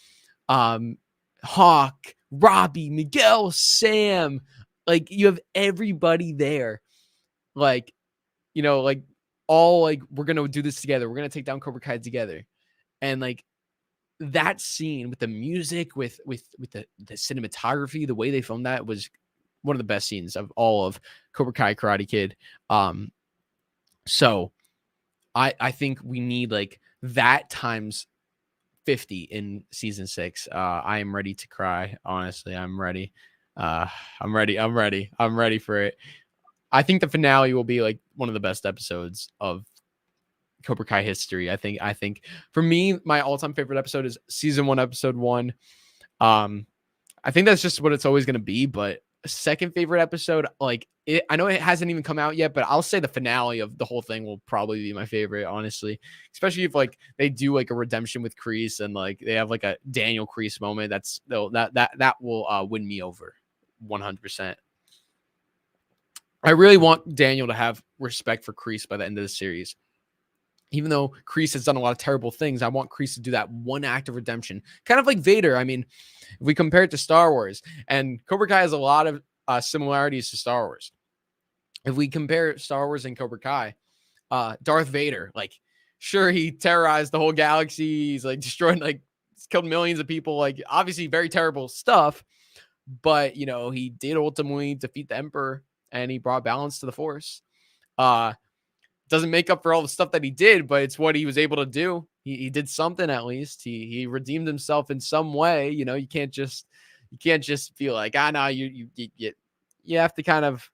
Hawk, Robby, Miguel, Sam. Like you have everybody there. Like, you know, like all like we're gonna do this together. We're gonna take down Cobra Kai together. And like that scene with the music, with the cinematography, the way they filmed that was one of the best scenes of all of Cobra Kai Karate Kid. So I think we need like that times 50 in season 6. I am ready to cry. Honestly, I'm ready. I'm ready for it. I think the finale will be like one of the best episodes of Cobra Kai history. I think for me, my all-time favorite episode is season 1, episode 1. I think that's just what it's always going to be, but second favorite episode, like it, I know it hasn't even come out yet, but I'll say the finale of the whole thing will probably be my favorite, honestly, especially if like they do like a redemption with Kreese and like they have like a Daniel Kreese moment. That will win me over 100%. I really want Daniel to have respect for Kreese by the end of the series. Even though Kreese has done a lot of terrible things, I want Kreese to do that one act of redemption. Kind of like Vader. I mean, if we compare it to Star Wars, and Cobra Kai has a lot of similarities to Star Wars. If we compare Star Wars and Cobra Kai, Darth Vader, like, sure, he terrorized the whole galaxy. He's like destroyed, like, he's killed millions of people. Like, obviously, very terrible stuff. But, you know, he did ultimately defeat the Emperor and he brought balance to the Force. Doesn't make up for all the stuff that he did, but it's what he was able to do. He did something at least. He redeemed himself in some way. You know, you can't just feel like, no, you have to kind of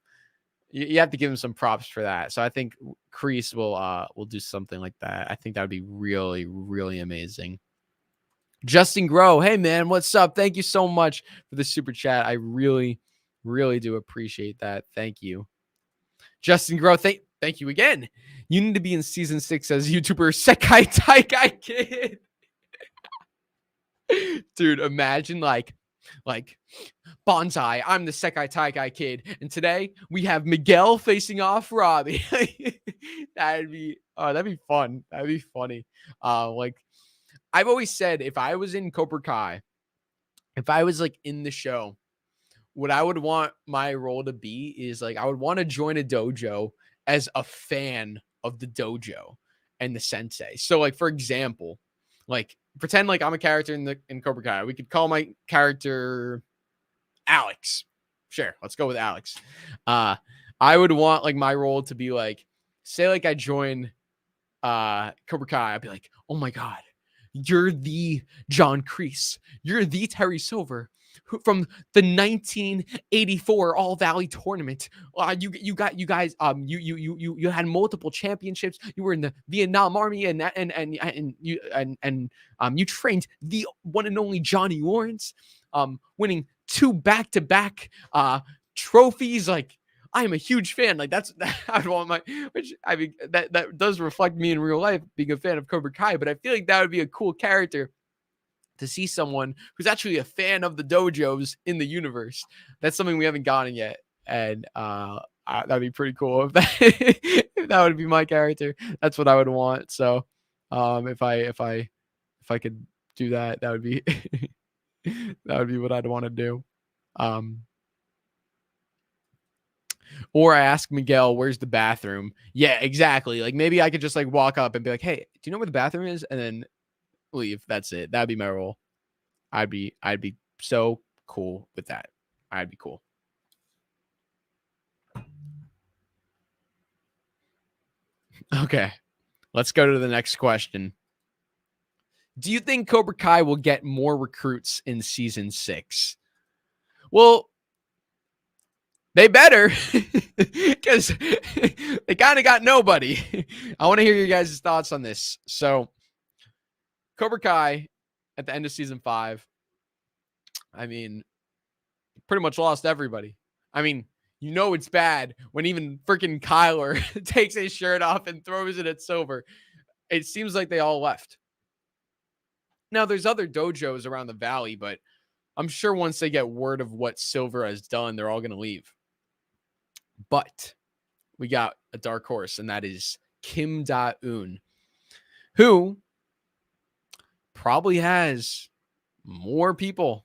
you have to give him some props for that. So I think Kreese will do something like that. I think that would be really, really amazing. Justin Grow, hey man, what's up? Thank you so much for the super chat. I really, really do appreciate that. Thank you, Justin Grow. Thank you again. You need to be in season 6 as YouTuber Sekai Taikai Kid. Dude, imagine like Bonsai, I'm the Sekai Taikai Kid, and today we have Miguel facing off Robby. that'd be fun. That'd be funny. Like I've always said, if I was in Cobra Kai, if I was like in the show, what I would want my role to be is like I would want to join a dojo as a fan of the dojo and the sensei. So like, for example, like pretend like I'm a character in Cobra Kai. We could call my character Alex. Sure, let's go with Alex. I would want like my role to be like, say like I join Cobra Kai. I'd be like, oh my God, you're the John Kreese. You're the Terry Silver from the 1984 All Valley tournament. You guys had multiple championships. You were in the Vietnam Army and you trained the one and only Johnny Lawrence, winning 2 back-to-back trophies. Like, I am a huge fan. Like I'd want which I mean that does reflect me in real life being a fan of Cobra Kai, but I feel like that would be a cool character to see someone who's actually a fan of the dojos in the universe. That's something we haven't gotten yet. And that'd be pretty cool if that would be my character. That's what I would want. So if I could do that, that would be that would be what I'd want to do. Or I ask Miguel, where's the bathroom? Yeah, exactly. Like maybe I could just like walk up and be like, hey, do you know where the bathroom is? And then leave. That's it. That'd be my role. I'd be so cool with that. I'd be cool. Okay. Let's go to the next question. Do you think Cobra Kai will get more recruits in season 6? Well, they better, because they kind of got nobody. I want to hear your guys' thoughts on this. So Cobra Kai at the end of season 5, I mean, pretty much lost everybody. I mean, you know it's bad when even freaking Kyler takes his shirt off and throws it at Silver. It seems like they all left. Now, there's other dojos around the valley, but I'm sure once they get word of what Silver has done, they're all going to leave. But we got a dark horse, and that is Kim Da-eun, who probably has more people.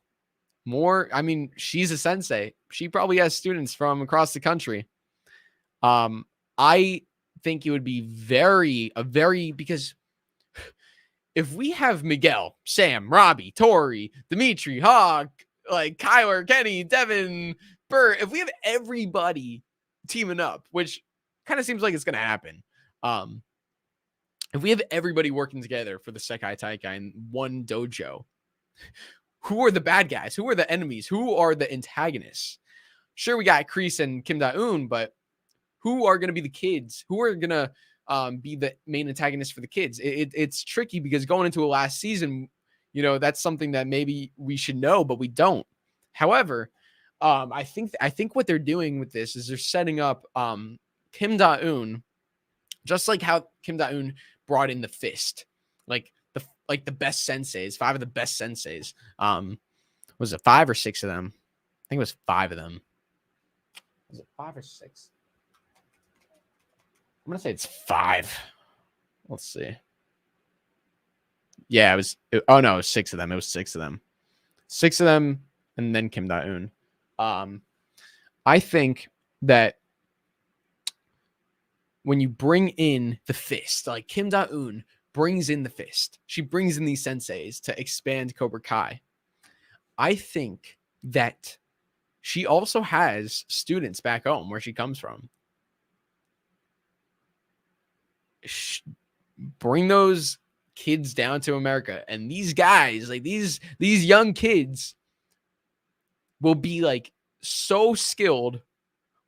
I mean, she's a sensei. She probably has students from across the country. I think it would be because if we have Miguel, Sam, Robby, TORY, Dimitri, Hawk, like Kyler, Kenny, Devin, Bert, if we have everybody teaming up, which kind of seems like it's going to happen. If we have everybody working together for the Sekai Taikai in one dojo, who are the bad guys? Who are the enemies? Who are the antagonists? Sure, we got Kreese and Kim Da-eun, but who are going to be the kids? Who are going to be the main antagonist for the kids. It's tricky because going into a last season, you know, that's something that maybe we should know, but we don't. However, I think what they're doing with this is they're setting up Kim Da-eun, just like how Kim Da-eun brought in the fist, like the best senseis, 5 of the best senseis. Was it 5 or 6 of them? I think it was 5 of them. Was it 5 or 6? I'm gonna say it's 5. Let's see. Yeah, it was. Oh no, it was 6 of them. It was 6 of them. 6 of them, and then Kim Da-eun. I think that when you bring in the fist, like Kim Da-eun brings in the fist, she brings in these senseis to expand Cobra Kai. I think that she also has students back home where she comes from. Bring those kids down to America, and these guys, like these young kids, will be like so skilled.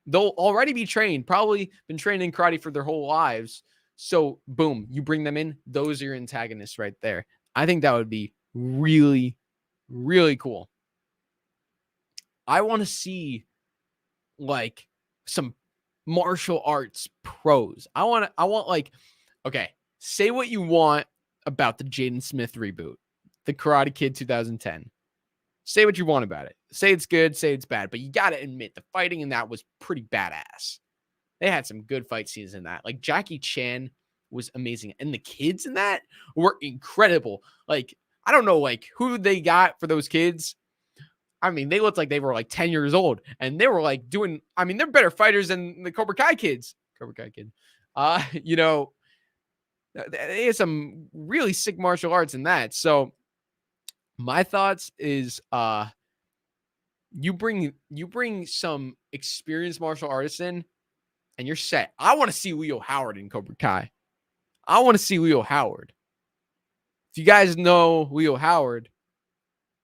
They'll already be trained, probably been trained in karate for their whole lives. So boom, you bring them in. Those are your antagonists right there. I think that would be really, really cool. I want to see like some martial arts pros. I want like, okay, say what you want about the Jaden Smith reboot, the Karate Kid 2010. Say what you want about it. Say it's good, say it's bad, but you got to admit the fighting in that was pretty badass. They had some good fight scenes in that. Like Jackie Chan was amazing, and the kids in that were incredible. Like I don't know like who they got for those kids. I mean, they looked like they were like 10 years old, and they were like doing, I mean, they're better fighters than the Cobra Kai kids. Cobra Kai Kid. You know, they had some really sick martial arts in that. So my thoughts is you bring some experienced martial artists in and you're set. I want to see Leo Howard in Cobra Kai. I want to see Leo Howard. If you guys know Leo Howard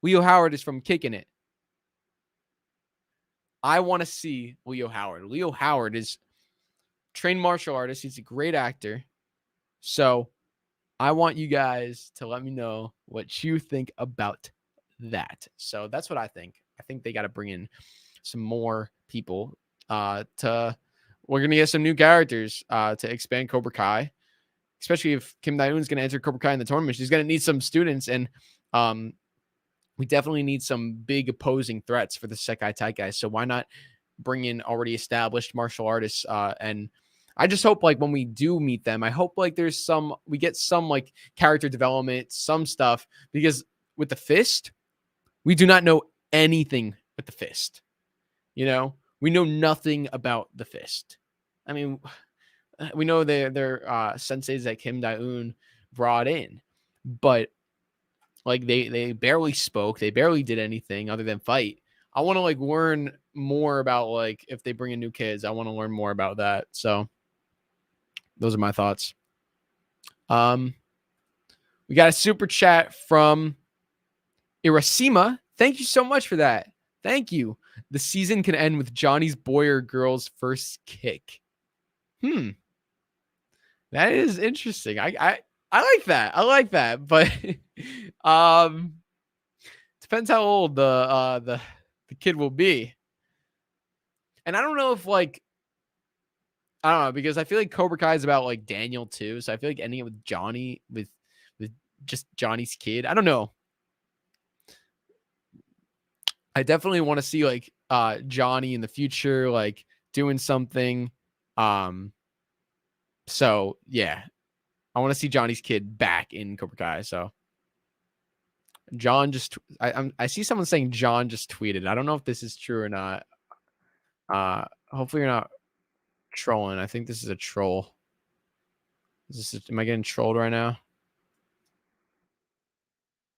is from Kicking It. I want to see Leo Howard. Leo Howard is trained martial artist. He's a great actor. So I want you guys to let me know what you think about that. So that's what I think. I think they got to bring in some more people we're going to get some new characters to expand Cobra Kai, especially if Kim Da-eun is going to enter Cobra Kai in the tournament. She's going to need some students, and we definitely need some big opposing threats for the Sekai Taikai. So why not bring in already established martial artists? And I just hope like when we do meet them, I hope like we get some like character development, some stuff, because with the fist, we do not know anything with the fist. You know, we know nothing about the fist. I mean, we know they're senseis that Kim Da-eun brought in, but like they barely spoke, they barely did anything other than fight. I want to like learn more about like if they bring in new kids, I want to learn more about that. So those are my thoughts. We got a super chat from Irasima. Thank you so much for that. Thank you. The season can end with Johnny's boy or girl's first kick. That is interesting. I like that. I like that. But depends how old the kid will be. And I don't know if like I don't know, because I feel like Cobra Kai is about like Daniel too. So I feel like ending it with Johnny with just Johnny's kid. I don't know. I definitely want to see like Johnny in the future, like doing something. So yeah, I want to see Johnny's kid back in Cobra Kai. So John just, I see someone saying John just tweeted. I don't know if this is true or not. Hopefully you're not trolling. I think this is a troll. Am I getting trolled right now?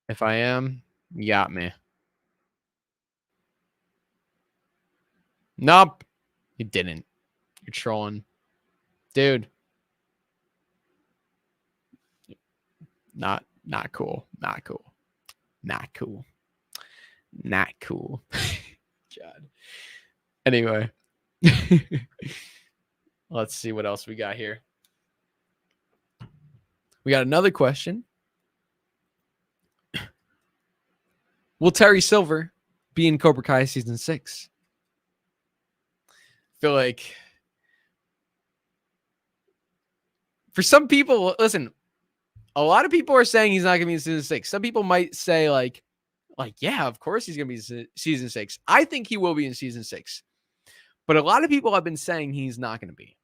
If I am, you got me. Nope. You didn't. You're trolling. Dude. Not cool. Not cool. Not cool. Not cool. God. Anyway. Let's see what else we got here. We got another question. Will Terry Silver be in Cobra Kai season 6? I feel like for some people, listen, a lot of people are saying he's not going to be in season 6. Some people might say like, yeah, of course he's going to be in season 6. I think he will be in season 6. But a lot of people have been saying he's not going to be.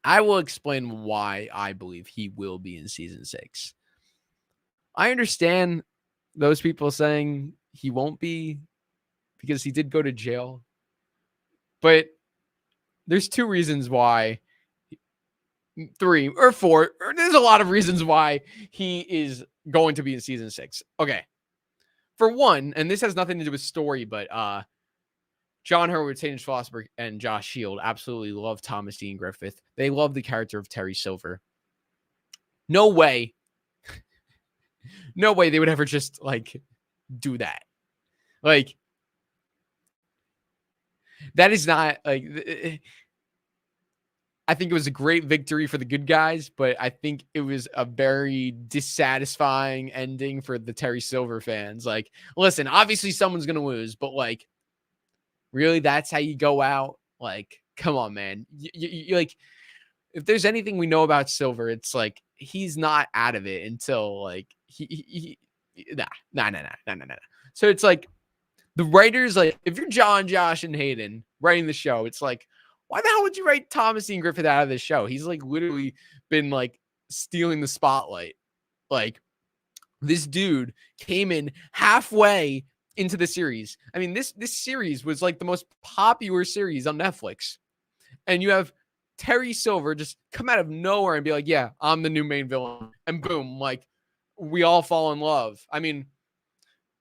I will explain why I believe he will be in season 6. I understand those people saying he won't be because he did go to jail. But there's 2 reasons why, 3 or 4, or there's a lot of reasons why he is going to be in season 6. Okay. For one, and this has nothing to do with story, but John Hurwitz, Hayden Schlossberg, and Josh Shield absolutely love Thomas Dean Griffith. They love the character of Terry Silver. No way they would ever just like do that. Like, that is not like, I think it was a great victory for the good guys, but I think it was a very dissatisfying ending for the Terry Silver fans. Like, listen, obviously someone's going to lose, but like, really, that's how you go out? Like, come on, man. You like, if there's anything we know about Silver, it's like he's not out of it until like nah. So it's like the writers, like if you're John, Josh, and Hayden writing the show, it's like, why the hell would you write Thomas Dean Griffith out of this show? He's like literally been like stealing the spotlight. Like, this dude came in halfway into the series. I mean, this series was like the most popular series on Netflix. And you have Terry Silver just come out of nowhere and be like, yeah, I'm the new main villain. And boom, like we all fall in love. I mean,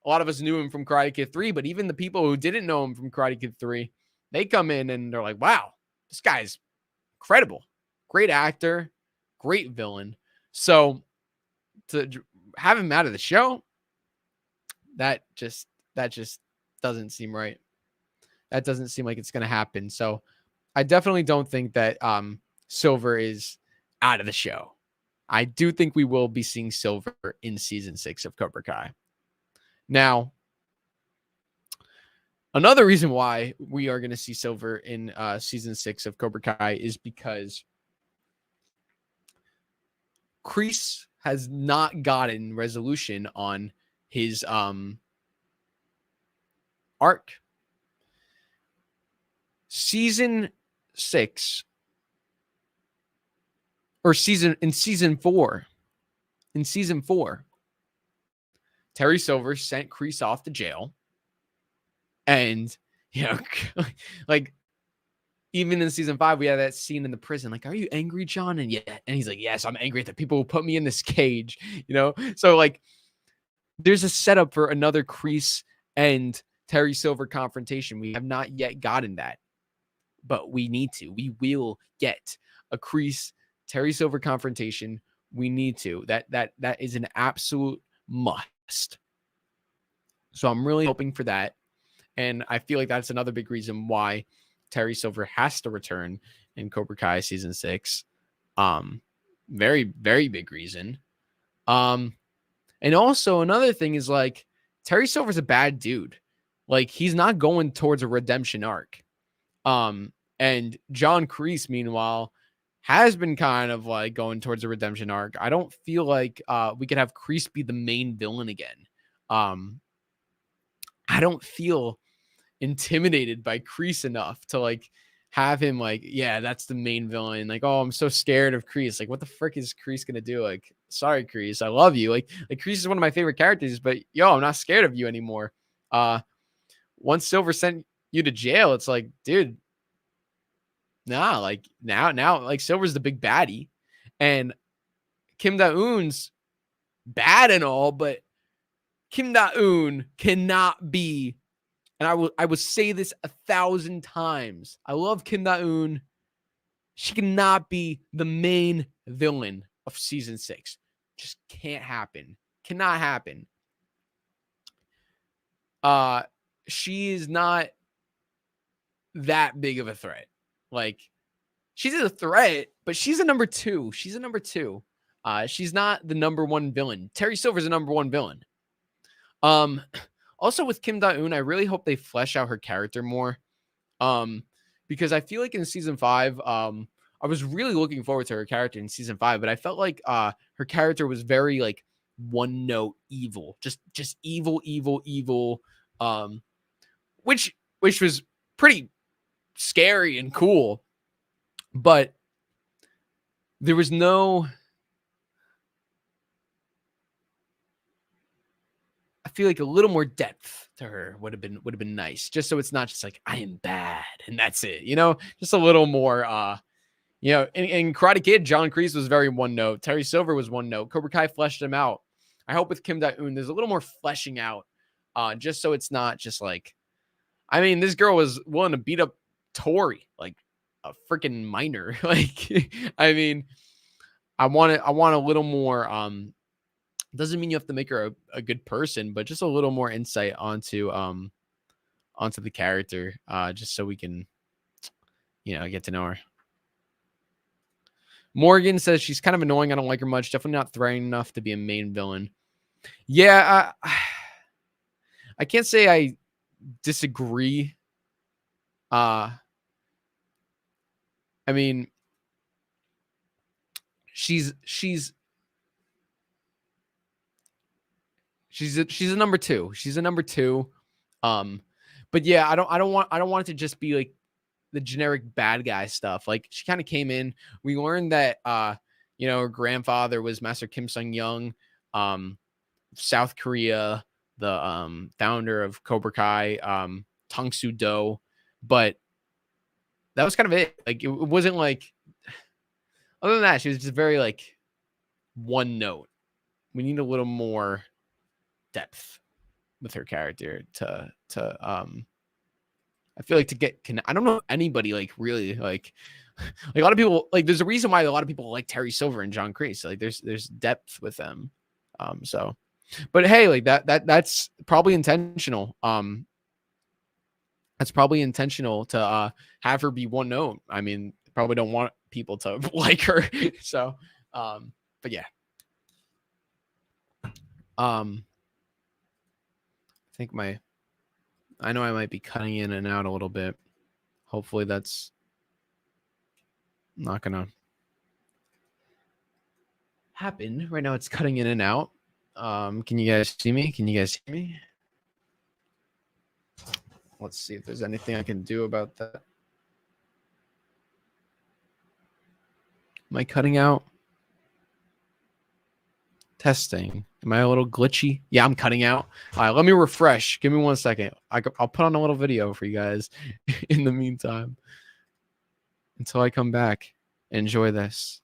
a lot of us knew him from Karate Kid 3, but even the people who didn't know him from Karate Kid 3, they come in and they're like, wow, this guy's incredible. Great actor, great villain. So to have him out of the show, that just doesn't seem right. That doesn't seem like it's going to happen. So I definitely don't think that Silver is out of the show. I do think we will be seeing Silver in season 6 of Cobra Kai. Now, another reason why we are going to see Silver in season 6 of Cobra Kai is because Kreese has not gotten resolution on his arc. Season 6 or season 4, Terry Silver sent Kreese off to jail. And, you know, like even in season 5, we had that scene in the prison. Like, are you angry, John? And he's like, yes, I'm angry at the people who put me in this cage, you know? So like, there's a setup for another Kreese and Terry Silver confrontation. We have not yet gotten that, but we need to. We will get a Kreese Terry Silver confrontation. We need to. That is an absolute must. So I'm really hoping for that. And I feel like that's another big reason why Terry Silver has to return in Cobra Kai season 6. Very, very big reason. And also another thing is like Terry Silver's a bad dude. Like he's not going towards a redemption arc. And John Kreese, meanwhile, has been kind of like going towards a redemption arc. I don't feel like we could have Kreese be the main villain again. I don't feel intimidated by Kreese enough to like have him like, yeah, that's the main villain. Like, oh, I'm so scared of Kreese. Like, what the frick is Kreese gonna do? Like, sorry, Kreese, I love you. Like Kreese is one of my favorite characters, but yo, I'm not scared of you anymore. Once Silver sent you to jail, it's like, dude, nah, like now, like Silver's the big baddie, and Kim Da-eun's bad and all, but Kim Da-eun cannot be. And I will say this 1,000 times. I love Kim Da-eun. She cannot be the main villain of season 6. Just can't happen. Cannot happen. She is not that big of a threat. Like, she's a threat, but she's a number 2. She's a number 2. She's not the number 1 villain. Terry Silver's a number 1 villain. Also with Kim Da-eun, I really hope they flesh out her character more. Because I feel like in season 5, I was really looking forward to her character in season 5, but I felt like her character was very like one note evil, just evil, which was pretty scary and cool, but there was no. I feel like a little more depth to her would have been nice, just so it's not just like I am bad and that's it, just a little more. In Karate Kid, John Kreese was very one note. Terry Silver was one note. Cobra Kai fleshed him out. I hope with Kim Da-eun, there's a little more fleshing out, just so it's not just like, I mean, this girl was willing to beat up TORY, like a freaking minor. Like, I mean, I want a little more. Doesn't mean you have to make her a good person, but just a little more insight onto the character, just so we can, get to know her. Morgan says she's kind of annoying. I don't like her much. Definitely not threatening enough to be a main villain. Yeah, I can't say I disagree. I mean, she's a number 2. She's a number 2. But yeah, I don't want it to just be like the generic bad guy stuff. Like, she kind of came in. We learned that her grandfather was Master Kim Sung-young, South Korea, the founder of Cobra Kai, Tang Soo Do, but that was kind of it. Like, it wasn't like, other than that, she was just very like one note. We need a little more depth with her character to I feel like to get I don't know anybody like really like a lot of people, like, there's a reason why a lot of people like Terry Silver and John Kreese. Like, there's depth with them. So, but hey, like that's probably intentional. That's probably intentional to have her be one note. I mean, probably don't want people to like her. So, but yeah. I think I know I might be cutting in and out a little bit. Hopefully that's not gonna happen. Right now it's cutting in and out. Can you guys see me? Can you guys hear me? Let's see if there's anything I can do about that. Am I cutting out? Testing. Am I a little glitchy? Yeah, I'm cutting out. All right, let me refresh. Give me 1 second. I'll put on a little video for you guys in the meantime until I come back. Enjoy this.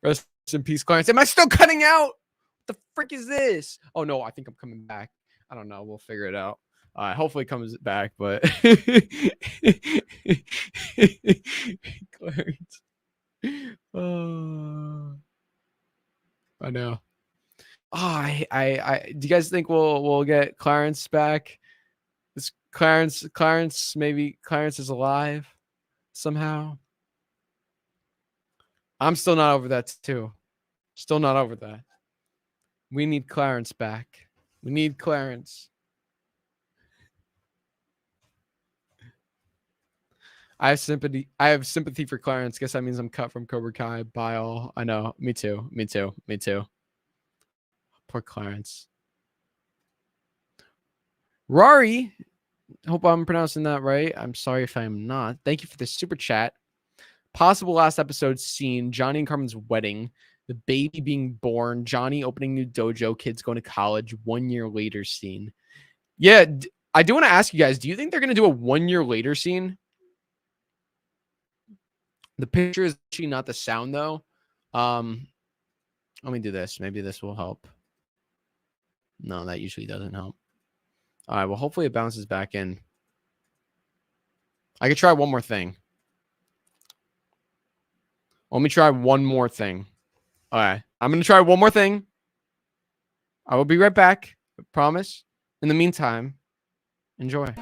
Rest in peace, Clarence. Am I still cutting out? What the frick is this? Oh no, I think I'm coming back. I don't know. We'll figure it out. Hopefully it comes back, but Clarence. Oh, I know. Oh, I do you guys think we'll get Clarence back? Is Clarence, maybe Clarence is alive somehow? I'm still not over that too. Still not over that. We need Clarence back. We need Clarence. I have sympathy for Clarence. Guess that means I'm cut from Cobra Kai. Bye all. I know. Me too. Me too. Me too. Poor Clarence. Rory. Hope I'm pronouncing that right. I'm sorry if I'm not. Thank you for the super chat. Possible last episode scene, Johnny and Carmen's wedding. the baby being born, Johnny opening new dojo, kids going to college, 1 year later scene. Yeah, I do want to ask you guys, do you think they're going to do a 1 year later scene? The picture is actually not the sound though. Let me do this. Maybe this will help. No, that usually doesn't help. All right, well, hopefully it bounces back in. I could try one more thing. Let me try one more thing. All right, I'm going to try one more thing. I will be right back. I promise. In the meantime, enjoy.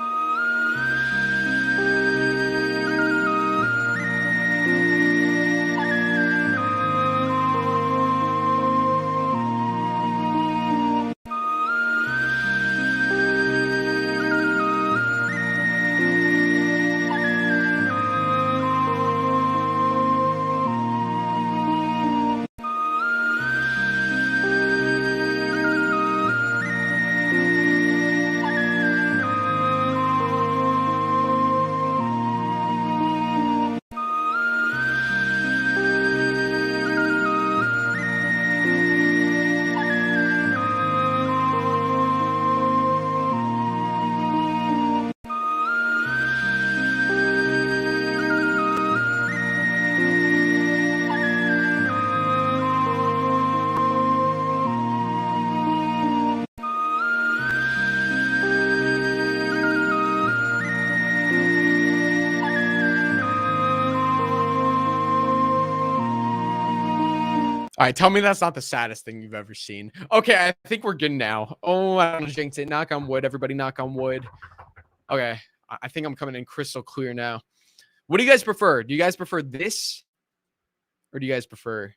All right, tell me that's not the saddest thing you've ever seen. Okay, I think we're good now. Oh, I don't jinx it. Knock on wood, everybody. Knock on wood. Okay, I think I'm coming in crystal clear now. What do you guys prefer? Do you guys prefer this, or do you guys prefer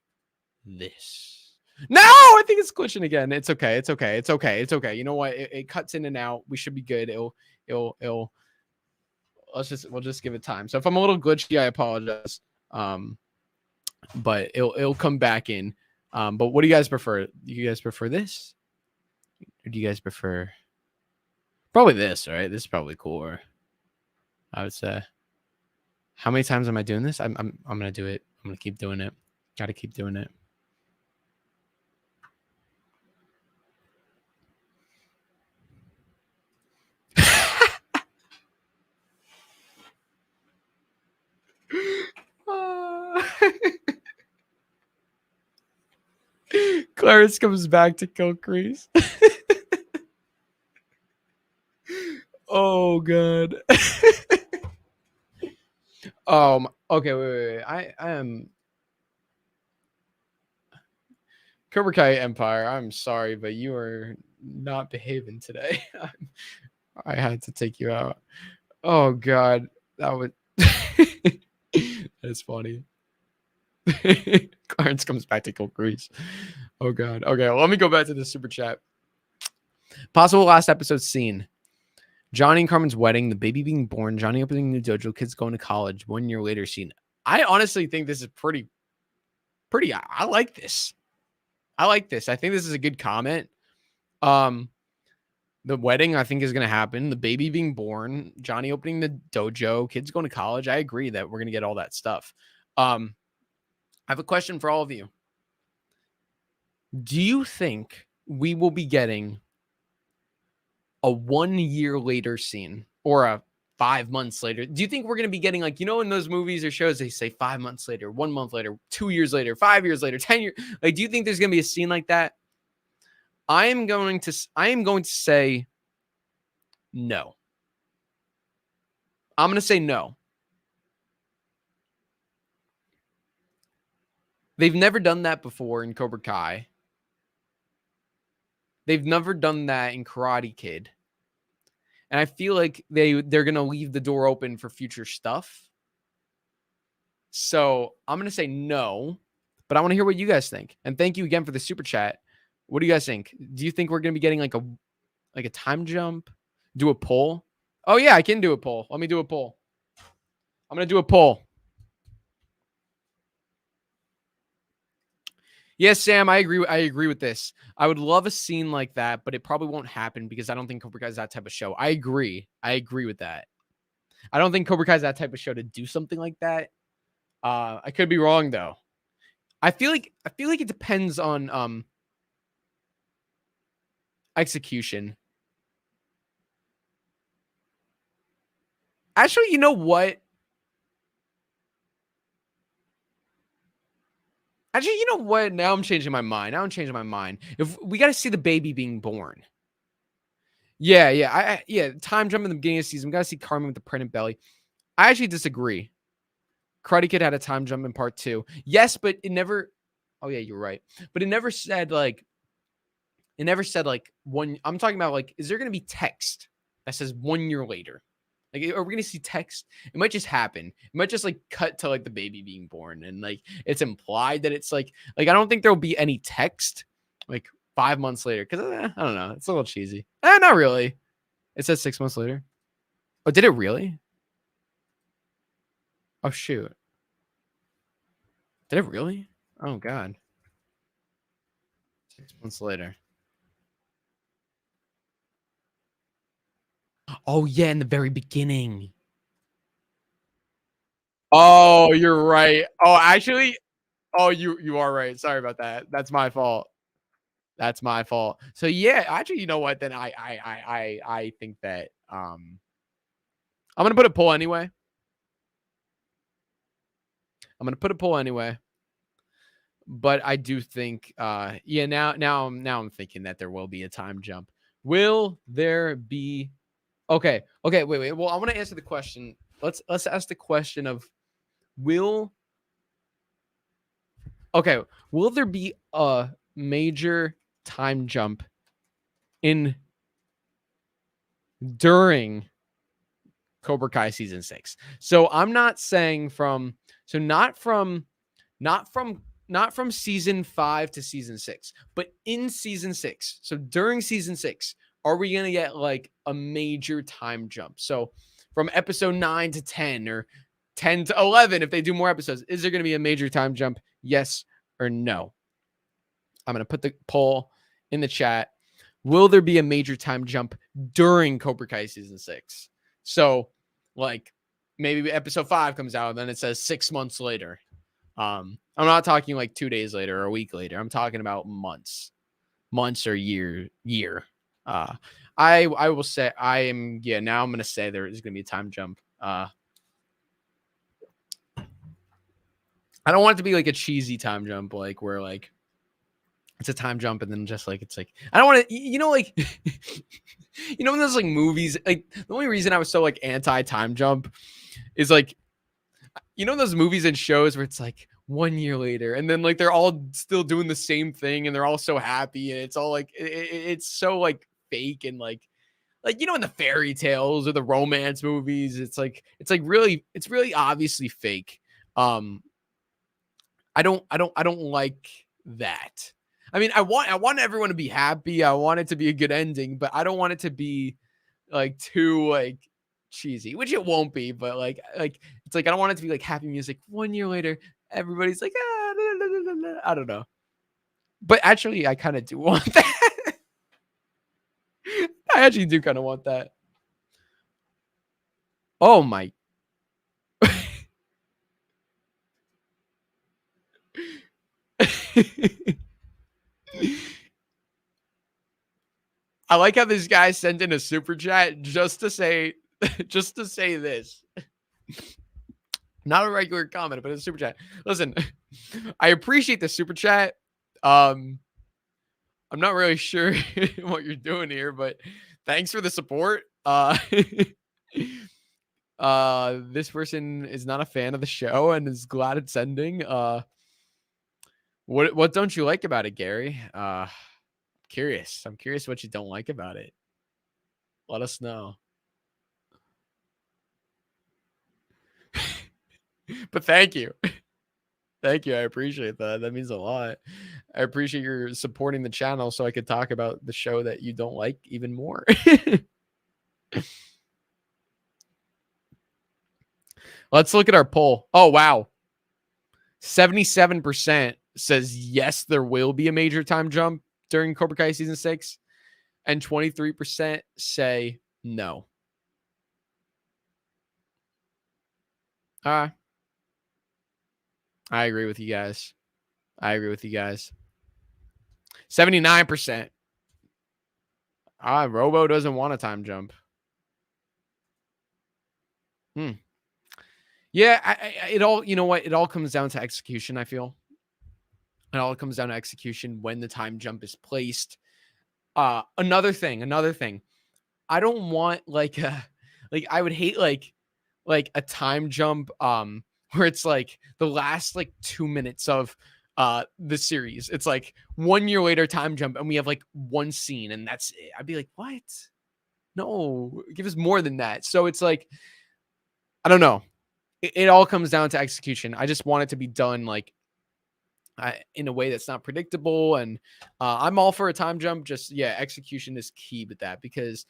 this? No, I think it's glitching again. It's okay. It's okay. It's okay. It's okay. You know what? It cuts in and out. We should be good. It'll. We'll just give it time. So if I'm a little glitchy, I apologize. But it'll come back in. But what do you guys prefer? Do you guys prefer this, or do you guys prefer probably this? Right, this is probably cooler, I would say. How many times am I doing this? I'm gonna do it. I'm gonna keep doing it. Got to keep doing it. Clarence comes back to kill Kreese. Oh god. Okay, wait. I am Cobra Kai Empire. I'm sorry, but you are not behaving today. I had to take you out. Oh god, that would. That's funny. Clarence comes back to kill Kreese. Oh god. Okay, well, let me go back to the super chat. Possible last episode scene: Johnny and Carmen's wedding, the baby being born, Johnny opening new dojo, kids going to college. 1 year later scene. I honestly think this is pretty. I like this. I like this. I think this is a good comment. The wedding, I think, is going to happen. The baby being born, Johnny opening the dojo, kids going to college. I agree that we're going to get all that stuff. I have a question for all of you. Do you think we will be getting a 1 year later scene or a 5 months later? Do you think we're going to be getting, like, you know, in those movies or shows, they say 5 months later, 1 month later, 2 years later, 5 years later, 10 years? Like, do you think there's going to be a scene like that? I am going to say no. I'm going to say no. They've never done that before in Cobra Kai. They've never done that in Karate Kid. And I feel like they're going to leave the door open for future stuff. So I'm going to say no, but I want to hear what you guys think. And thank you again for the super chat. What do you guys think? Do you think we're going to be getting like a time jump? Do a poll? Oh yeah, I can do a poll. Let me do a poll. I'm going to do a poll. Yes, Sam, I agree. I agree with this. I would love a scene like that, but it probably won't happen because I don't think Cobra Kai is that type of show. I agree. I agree with that. I don't think Cobra Kai is that type of show to do something like that. I could be wrong though. I feel like it depends on execution. Actually, you know what? Actually, you know what? Now I'm changing my mind. If we got to see the baby being born. Yeah, yeah. Time jump in the beginning of the season. We got to see Carmen with the pregnant belly. I actually disagree. Karate Kid had a time jump in part 2. Yes, but it never. Oh yeah, you're right. But it never said like. It never said like one. I'm talking about like, is there going to be text that says 1 year later? Like, are we going to see text? It might just happen. It might just like cut to like the baby being born, and like it's implied that it's like I don't think there'll be any text like 5 months later because I don't know. It's a little cheesy. Not really. It says 6 months later. Oh, did it really? Oh shoot. Did it really? Oh god. 6 months later. Oh yeah, in the very beginning. Oh, you're right. Oh, actually, oh, you are right. Sorry about that. That's my fault. That's my fault. So yeah, actually, you know what? Then I think that I'm gonna put a poll anyway. I'm gonna put a poll anyway. But I do think yeah, now I'm thinking that there will be a time jump. Will there be wait. Well, I want to answer the question. Let's ask the question of will will there be a major time jump in during Cobra Kai season 6? So I'm not saying not from season 5 to season 6, but in season 6. So during season 6, are we going to get like a major time jump? So from episode 9 to 10 or 10 to 11 if they do more episodes, is there going to be a major time jump? Yes or no? I'm going to put the poll in the chat. Will there be a major time jump during Cobra Kai season 6? So, like, maybe episode 5 comes out and then it says 6 months later. I'm not talking like 2 days later or a week later. I'm talking about months or year. I will say now I'm going to say there is going to be a time jump. I don't want it to be like a cheesy time jump, like where like it's a time jump and then just like it's like I don't want to, like when there's like movies, like the only reason I was so like anti time jump is like those movies and shows where it's like 1 year later and then like they're all still doing the same thing and they're all so happy and it's all like it's so like fake and like in the fairy tales or the romance movies it's really obviously fake. I don't like that. I mean, I want everyone to be happy. I want it to be a good ending, but I don't want it to be like too like cheesy, which it won't be, but like it's like I don't want it to be like happy music 1 year later. Everybody's like, I don't know. But actually, I kind of do want that. I actually do kind of want that. Oh my. I like how this guy sent in a super chat just to say this. Not a regular comment, but a super chat. Listen, I appreciate the super chat. I'm not really sure what you're doing here, but thanks for the support. This person is not a fan of the show and is glad it's ending. What don't you like about it, Gary? Curious. I'm curious what you don't like about it. Let us know. But thank you. Thank you. I appreciate that. That means a lot. I appreciate your supporting the channel so I could talk about the show that you don't like even more. Let's look at our poll. Oh, wow. 77% says yes, there will be a major time jump during Cobra Kai season 6. And 23% say no. I agree with you guys. I agree with you guys. 79%. Robo doesn't want a time jump. Yeah, it all, you know what? It all comes down to execution, I feel. It all comes down to execution when the time jump is placed. Another thing. I don't want like I would hate like a time jump where it's like the last like 2 minutes of the series. It's like 1 year later time jump and we have like one scene and that's it. I'd be like, "What? No, give us more than that." So it's like I don't know. It all comes down to execution. I just want it to be done like in a way that's not predictable. And I'm all for a time jump. Just, yeah, execution is key with that because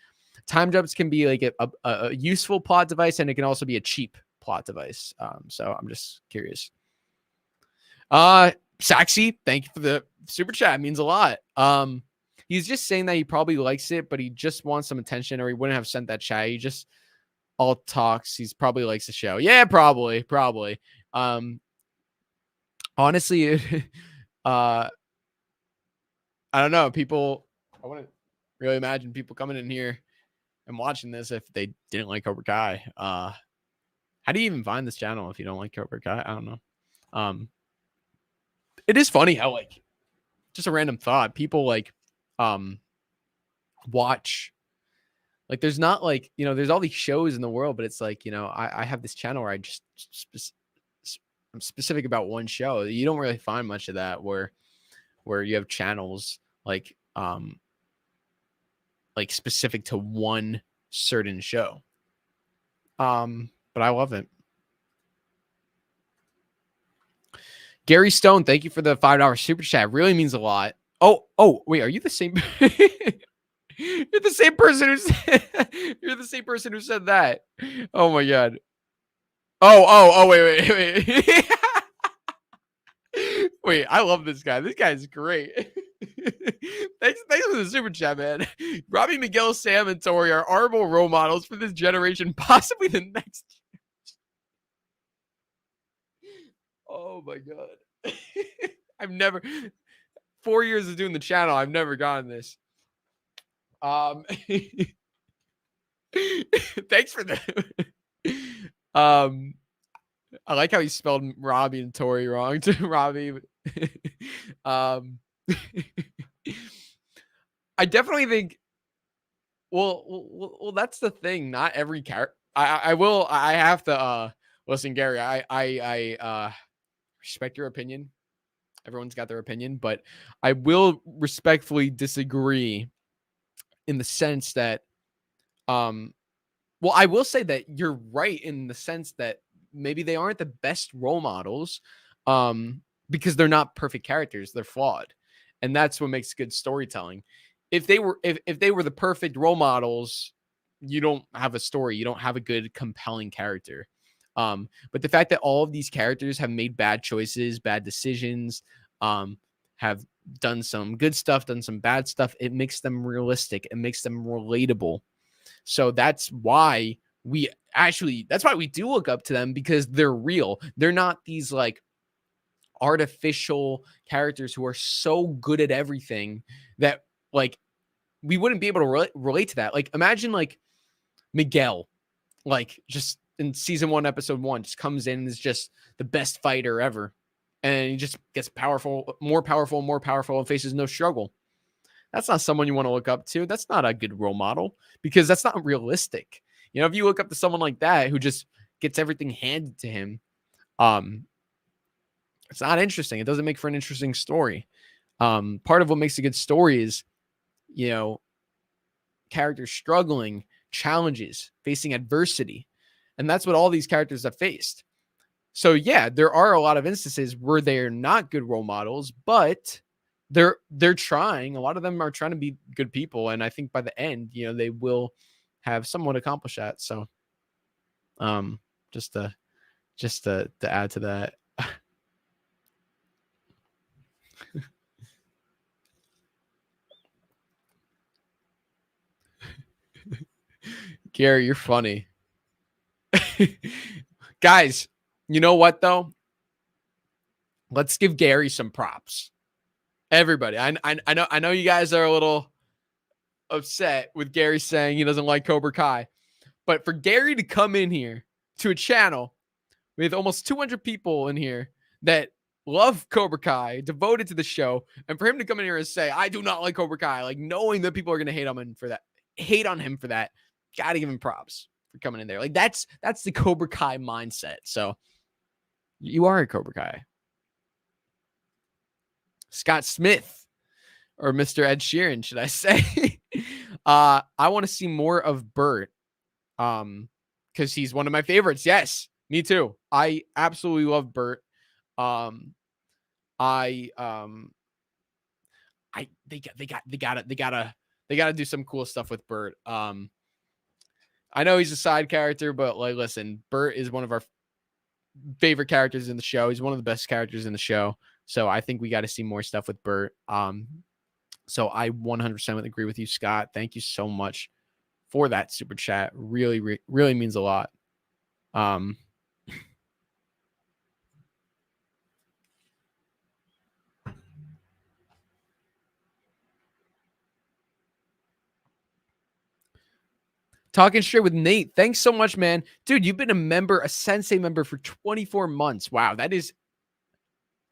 time jumps can be like a useful plot device and it can also be a cheap plot device. So I'm just curious. Saxy, thank you for the super chat. It means a lot. He's just saying that he probably likes it, but he just wants some attention or he wouldn't have sent that chat. He just all talks. He's probably likes the show. Yeah, probably. Honestly, I don't know. I wouldn't really imagine people coming in here and watching this if they didn't like Cobra Kai. How do you even find this channel if you don't like Cobra Kai? I don't know. It is funny how like just a random thought. People like watch. Like there's not like, there's all these shows in the world, but it's like, I have this channel where I just I'm specific about one show. You don't really find much of that where you have channels like specific to one certain show. But I love it. Gary Stone, thank you for the $5 super chat. It really means a lot. Oh, wait, are you the same? You're the same person who said, you're the same person who said that. Oh my god. Oh, wait. Wait, I love this guy. This guy's great. Thanks for the super chat, man. Robby, Miguel, Sam, and TORY are honorable role models for this generation, possibly the next. Oh my god. I've never 4 years of doing the channel, I've never gotten this. Thanks for the I like how he spelled Robby and TORY wrong to Robby. I definitely think well that's the thing. Not every character I have to listen, Gary, I respect your opinion. Everyone's got their opinion, but I will respectfully disagree in the sense that well, I will say that you're right in the sense that maybe they aren't the best role models because they're not perfect characters. They're flawed. And that's what makes good storytelling. If they were the perfect role models, you don't have a story. You don't have a good, compelling character. But the fact that all of these characters have made bad choices, bad decisions, have done some good stuff, done some bad stuff, it makes them realistic. It makes them relatable. So that's why we do look up to them because they're real. They're not these like artificial characters who are so good at everything that like we wouldn't be able to relate to that. Like imagine like Miguel, like just in season 1, episode 1, just comes in and is just the best fighter ever. And he just gets more powerful and faces no struggle. That's not someone you want to look up to. That's not a good role model because that's not realistic. If you look up to someone like that who just gets everything handed to him, it's not interesting. It doesn't make for an interesting story. Part of what makes a good story is, characters struggling, challenges, facing adversity. And that's what all these characters have faced. So yeah, there are a lot of instances where they're not good role models, but they're trying. A lot of them are trying to be good people, and I think by the end, they will have somewhat accomplished that. So, just to add to that. Gary, you're funny. Guys, you know what though? let's give Gary some props. Everybody, I know you guys are a little upset with Gary saying he doesn't like Cobra Kai, but for Gary to come in here to a channel with almost 200 people in here that love Cobra Kai, devoted to the show, and for him to come in here and say, I do not like Cobra Kai, like knowing that people are going to hate on him for that, gotta give him props for coming in there. Like that's the Cobra Kai mindset. So you are a Cobra Kai. Scott Smith, or Mr. Ed Sheeran, should I say? I want to see more of Bert. Because he's one of my favorites. Yes, me too. I absolutely love Bert. They gotta do some cool stuff with Bert. I know he's a side character, but like, listen, Bert is one of our favorite characters in the show. He's one of the best characters in the show. So I think we got to see more stuff with Bert. So I 100% would agree with you, Scott. Thank you so much for that super chat. Really, really means a lot. Talking straight with Nate. Thanks so much, man. Dude, you've been a Sensei member for 24 months. Wow, that is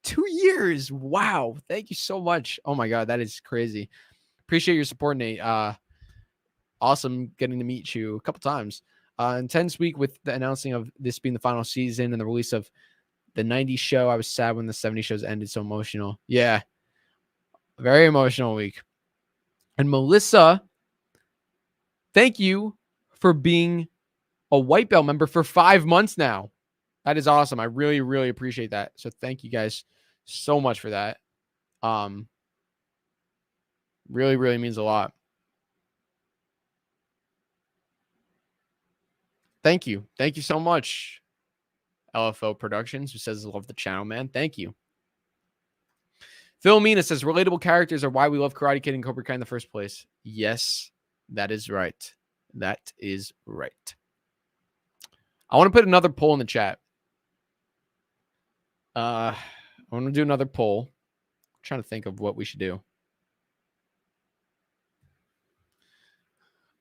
2 years. Wow. Thank you so much. Oh my God, that is crazy. Appreciate your support, Nate. Awesome getting to meet you a couple times. Intense week with the announcing of this being the final season and the release of the 90s show. I was sad when the 70s shows ended. So emotional. Yeah. Very emotional week. And Melissa, thank you for being a white belt member for 5 months now. That is awesome. I really, really appreciate that. So thank you guys so much for that. Really, really means a lot. Thank you. Thank you so much. LFO Productions, who says, love the channel, man. Thank you. Philomena says, relatable characters are why we love Karate Kid and Cobra Kai in the first place. Yes, that is right. That is right. I want to put another poll in the chat. I want to do another poll. I'm trying to think of what we should do.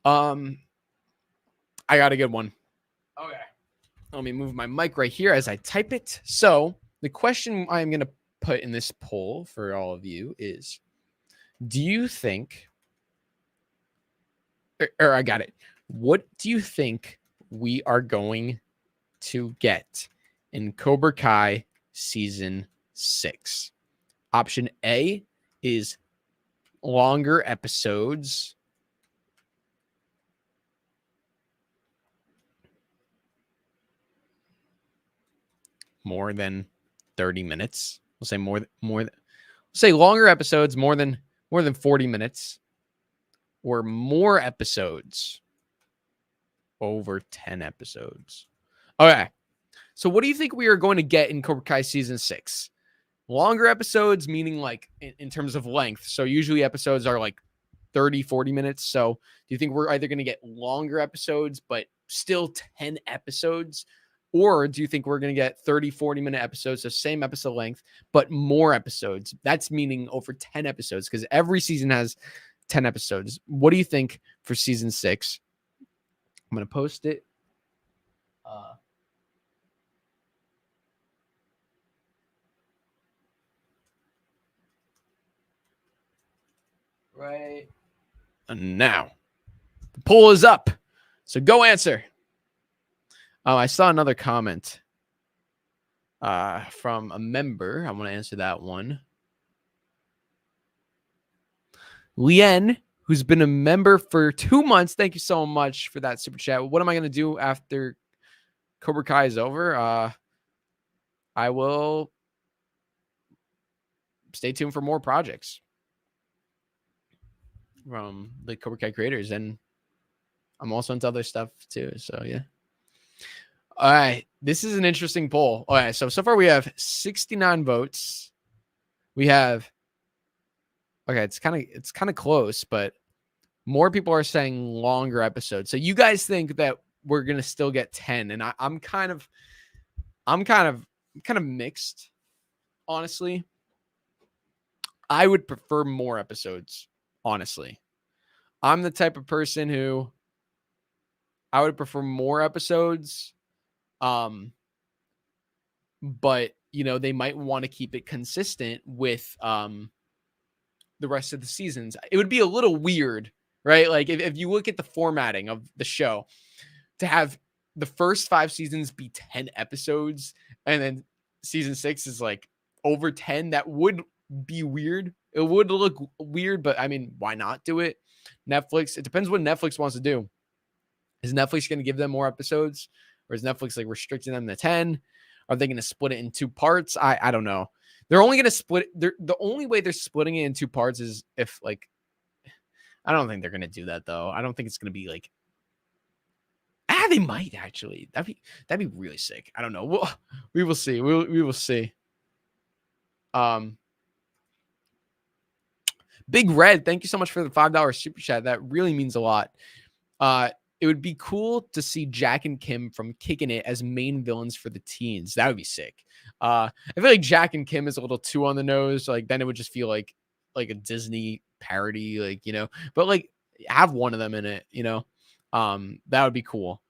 I got a good one. Okay. Let me move my mic right here as I type it. So the question I'm going to put in this poll for all of you is, do you think, or I got it. What do you think we are going to get in Cobra Kai season 6? Option A is longer episodes. More than 30 minutes. We'll say say longer episodes, more than 40 minutes, or more episodes, over 10 episodes. Okay. So what do you think we are going to get in Cobra Kai season 6? Longer episodes, meaning like in terms of length. So usually episodes are like 30, 40 minutes. So do you think we're either going to get longer episodes, but still 10 episodes? Or do you think we're going to get 30, 40-minute episodes, so same episode length, but more episodes? That's meaning over 10 episodes, because every season has 10 episodes. What do you think for season 6? I'm going to post it. Right. And now, the poll is up. So go answer. Oh, I saw another comment from a member. I want to answer that one. Lien, who's been a member for 2 months. Thank you so much for that super chat. What am I going to do after Cobra Kai is over? I will stay tuned for more projects from the Cobra Kai creators. And I'm also into other stuff too. So, yeah. All right. This is an interesting poll. All right. So far we have 69 votes. We have, okay, it's kind of close, but more people are saying longer episodes. So you guys think that we're going to still get 10. And I'm kind of mixed honestly, I would prefer more episodes, honestly. I'm the type of person who I would prefer more episodes. But they might want to keep it consistent with the rest of the seasons. It would be a little weird, right? Like if you look at the formatting of the show, to have the first 5 seasons be 10 episodes and then season 6 is like over 10, that would be weird. It would look weird, but I mean, why not do it? Netflix, it depends what Netflix wants to do. Is Netflix going to give them more episodes, or is Netflix like restricting them to 10? Are they going to split it in 2 parts? I don't know. They're only going to split. The only way they're splitting it in 2 parts is if like, I don't think they're going to do that though. I don't think it's going to be like, they might actually. That'd be really sick. I don't know. We will see. We will see. Big Red, thank you so much for the $5 super chat. That really means a lot. It would be cool to see Jack and Kim from Kicking It as main villains for the teens. That would be sick. I feel like Jack and Kim is a little too on the nose. Like then it would just feel like a Disney parody, but like have one of them in it, that would be cool.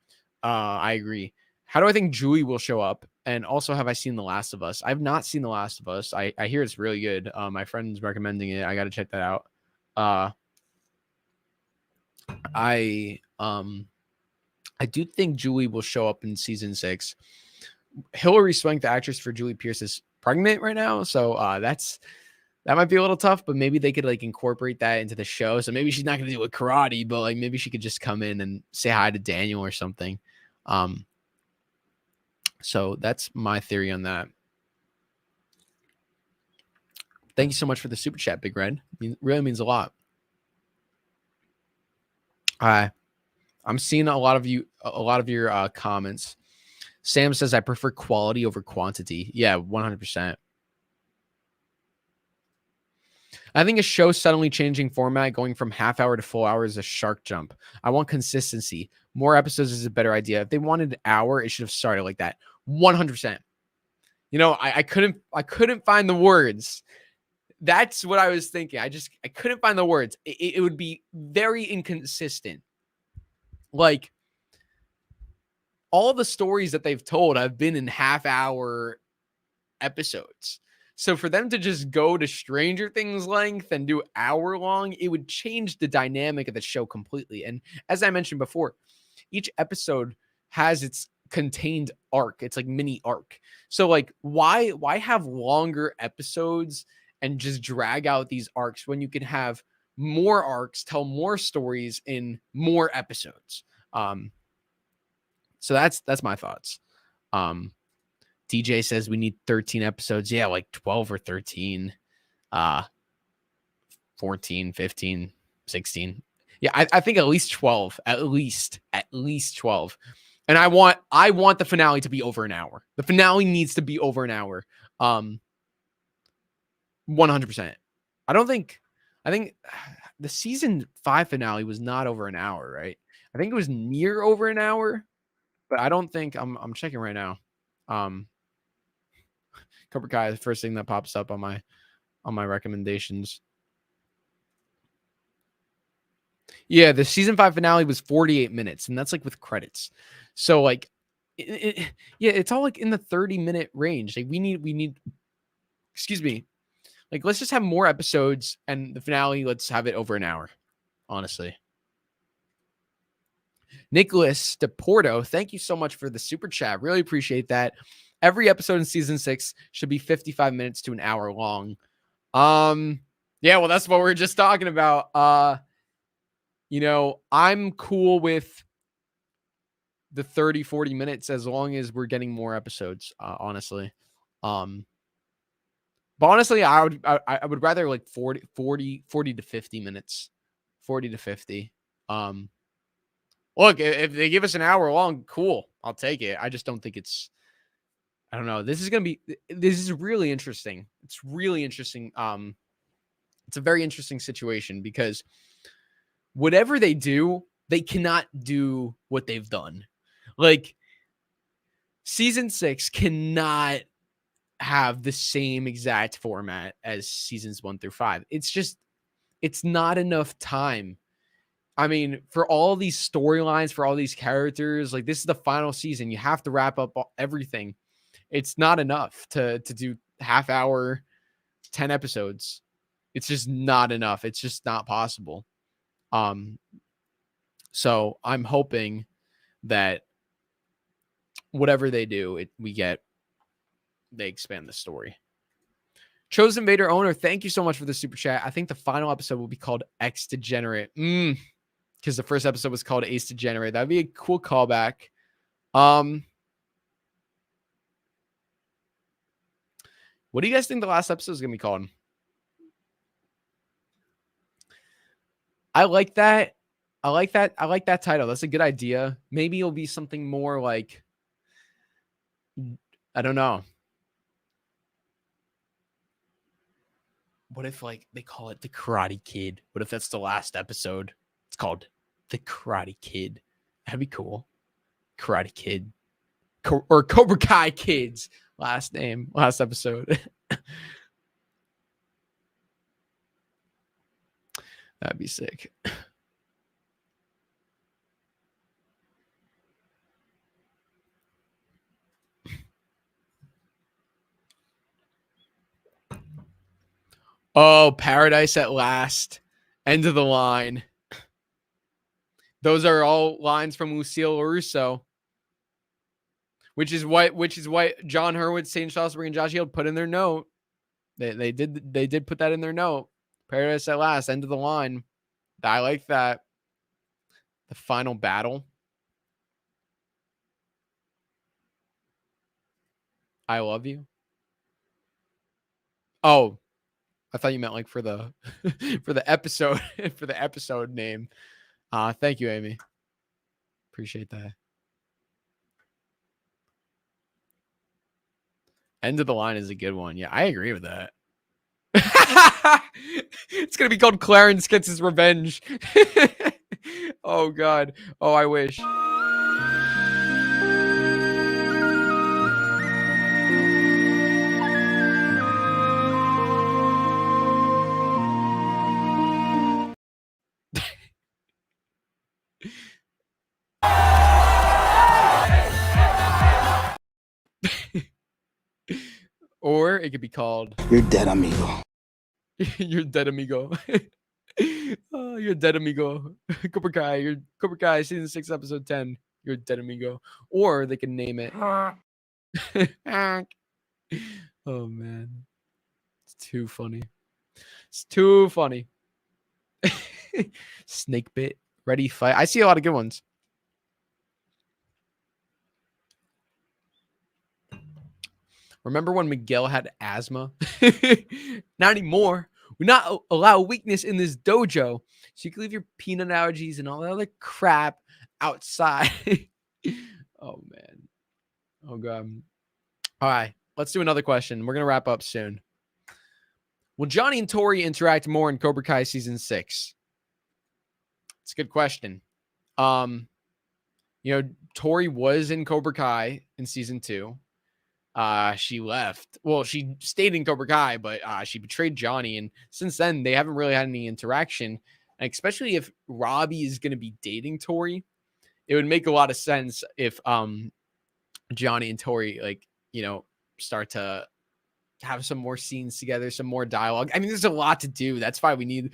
I agree. How do I think Julie will show up? And also, have I seen The Last of Us? I've not seen The Last of Us. I hear it's really good. My friend's recommending it. I got to check that out. I do think Julie will show up in season 6. Hilary Swank, the actress for Julie Pierce, is pregnant right now, so that might be a little tough. But maybe they could like incorporate that into the show. So maybe she's not going to do a karate, but like maybe she could just come in and say hi to Daniel or something. So that's my theory on that. Thank you so much for the super chat, Big Red. It really means a lot. I'm seeing a lot of your comments. Sam says, I prefer quality over quantity. Yeah, 100%. I think a show suddenly changing format, going from half hour to full hour, is a shark jump. I want consistency. More episodes is a better idea. If they wanted an hour, it should have started like that. 100%. I couldn't find the words. That's what I was thinking. I couldn't find the words. It would be very inconsistent. Like all the stories that they've told have been in half-hour episodes. So for them to just go to Stranger Things length and do hour-long, it would change the dynamic of the show completely. And as I mentioned before, each episode has its contained arc. It's like mini arc. So like why have longer episodes and just drag out these arcs when you can have more arcs, tell more stories in more episodes? So that's my thoughts. DJ says we need 13 episodes. Yeah, like 12 or 13, 14, 15, 16. Yeah, I think at least 12, at least 12. And I want the finale to be over an hour. The finale needs to be over an hour. 100%. I think the season 5 finale was not over an hour, right? I think it was near over an hour, but I don't think I'm checking right now. Cobra Kai is the first thing that pops up on my recommendations. Yeah, the season 5 finale was 48 minutes, and that's like with credits. So like, it's all like in the 30-minute range. Like we need, excuse me, like let's just have more episodes, and the finale, let's have it over an hour. Honestly. Nicholas DePorto, thank you so much for the super chat. Really appreciate that. Every episode in season 6 should be 55 minutes to an hour long. Yeah, well, that's what we're just talking about. I'm cool with the 30, 40 minutes as long as we're getting more episodes, honestly. But honestly, I would rather like 40 to 50 minutes. 40 to 50. Look, if they give us an hour long, cool. I'll take it. I just don't think it's, I don't know. This is really interesting. It's really interesting. It's a very interesting situation because whatever they do, they cannot do what they've done. Like season 6 cannot have the same exact format as seasons 1 through 5. It's not enough time. I mean, for all these storylines, for all these characters, like, this is the final season. You have to wrap up everything. It's not enough to do half hour, 10 episodes. It's just not enough. It's just not possible. So I'm hoping that whatever they do, they expand the story. Chosen Vader owner, thank you so much for the super chat. I think the final episode will be called X Degenerate. Because the first episode was called Ace Degenerate. That'd be a cool callback. What do you guys think the last episode is gonna be called? I like that. I like that title. That's a good idea. Maybe it'll be something more like, I don't know. What if, like, they call it The Karate Kid? What if that's the last episode? It's called The Karate Kid. That'd be cool. Karate Kid. Or Cobra Kai Kid's last episode. That'd be sick. Oh, Paradise at Last. End of the line. Those are all lines from Lucille LaRusso. Which is what John Hurwitz, St. Strasburg, and Josh Hield put in their note. They did put that in their note. Paradise at Last, end of the line. I like that. The final battle. I love you. Oh, I thought you meant like for the for the episode for the episode name. Thank you, Amy. Appreciate that. End of the line is a good one. Yeah, I agree with that. It's gonna be called Clarence Gets His Revenge. Oh God. Oh, I wish. Or it could be called You're dead, amigo. You're dead, amigo. Oh, you're dead, amigo. Cobra Kai. You're Cobra Kai season 6 episode 10. You're dead, amigo. Or they can name it. Oh man, it's too funny. It's too funny. Snake bit. Ready, fight. I see a lot of good ones. Remember when Miguel had asthma? Not anymore. We not allow weakness in this dojo. So you can leave your peanut allergies and all that other crap outside. Oh, man. Oh, God. All right. Let's do another question. We're going to wrap up soon. Will Johnny and Tori interact more in Cobra Kai season 6? It's a good question. You know, Tori was in Cobra Kai in season 2. She left. Well, she stayed in Cobra Kai, but she betrayed Johnny, and since then they haven't really had any interaction. And especially if Robby is going to be dating Tori, it would make a lot of sense if Johnny and Tori, like, you know, start to have some more scenes together, some more dialogue. I mean, there's a lot to do. That's why we're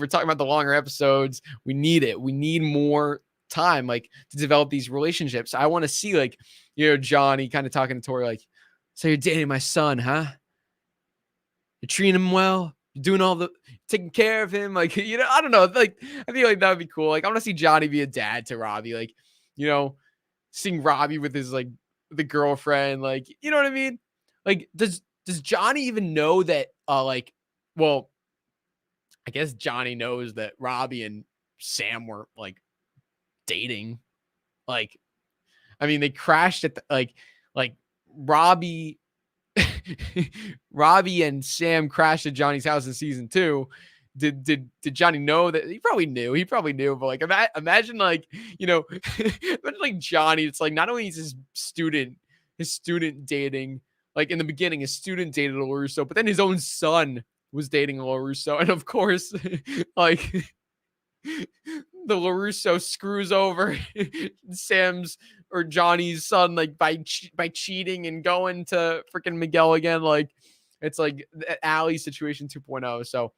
talking about the longer episodes. We need it. We need more time, like, to develop these relationships. I want to see, like, you know, Johnny kind of talking to Tori, like, so you're dating my son, huh? You're treating him well. You're doing taking care of him. Like, you know, I don't know. Like, I feel like that would be cool. Like, I want to see Johnny be a dad to Robby. Like, you know, seeing Robby with his, like, the girlfriend. Like, you know what I mean? Like, does Johnny even know that, like, well, I guess Johnny knows that Robby and Sam were, like, dating. Like, I mean, they crashed at like Robby and Sam crashed at Johnny's house in season 2. Did Johnny know that? He probably knew. But like, imagine, like, you know, imagine like Johnny. It's like not only is his student dating Like in the beginning, a student dated LaRusso, but then his own son was dating LaRusso. And of course, like the LaRusso screws over Sam's or Johnny's son, like by cheating and going to freaking Miguel again. Like it's like the Allie situation 2.0. So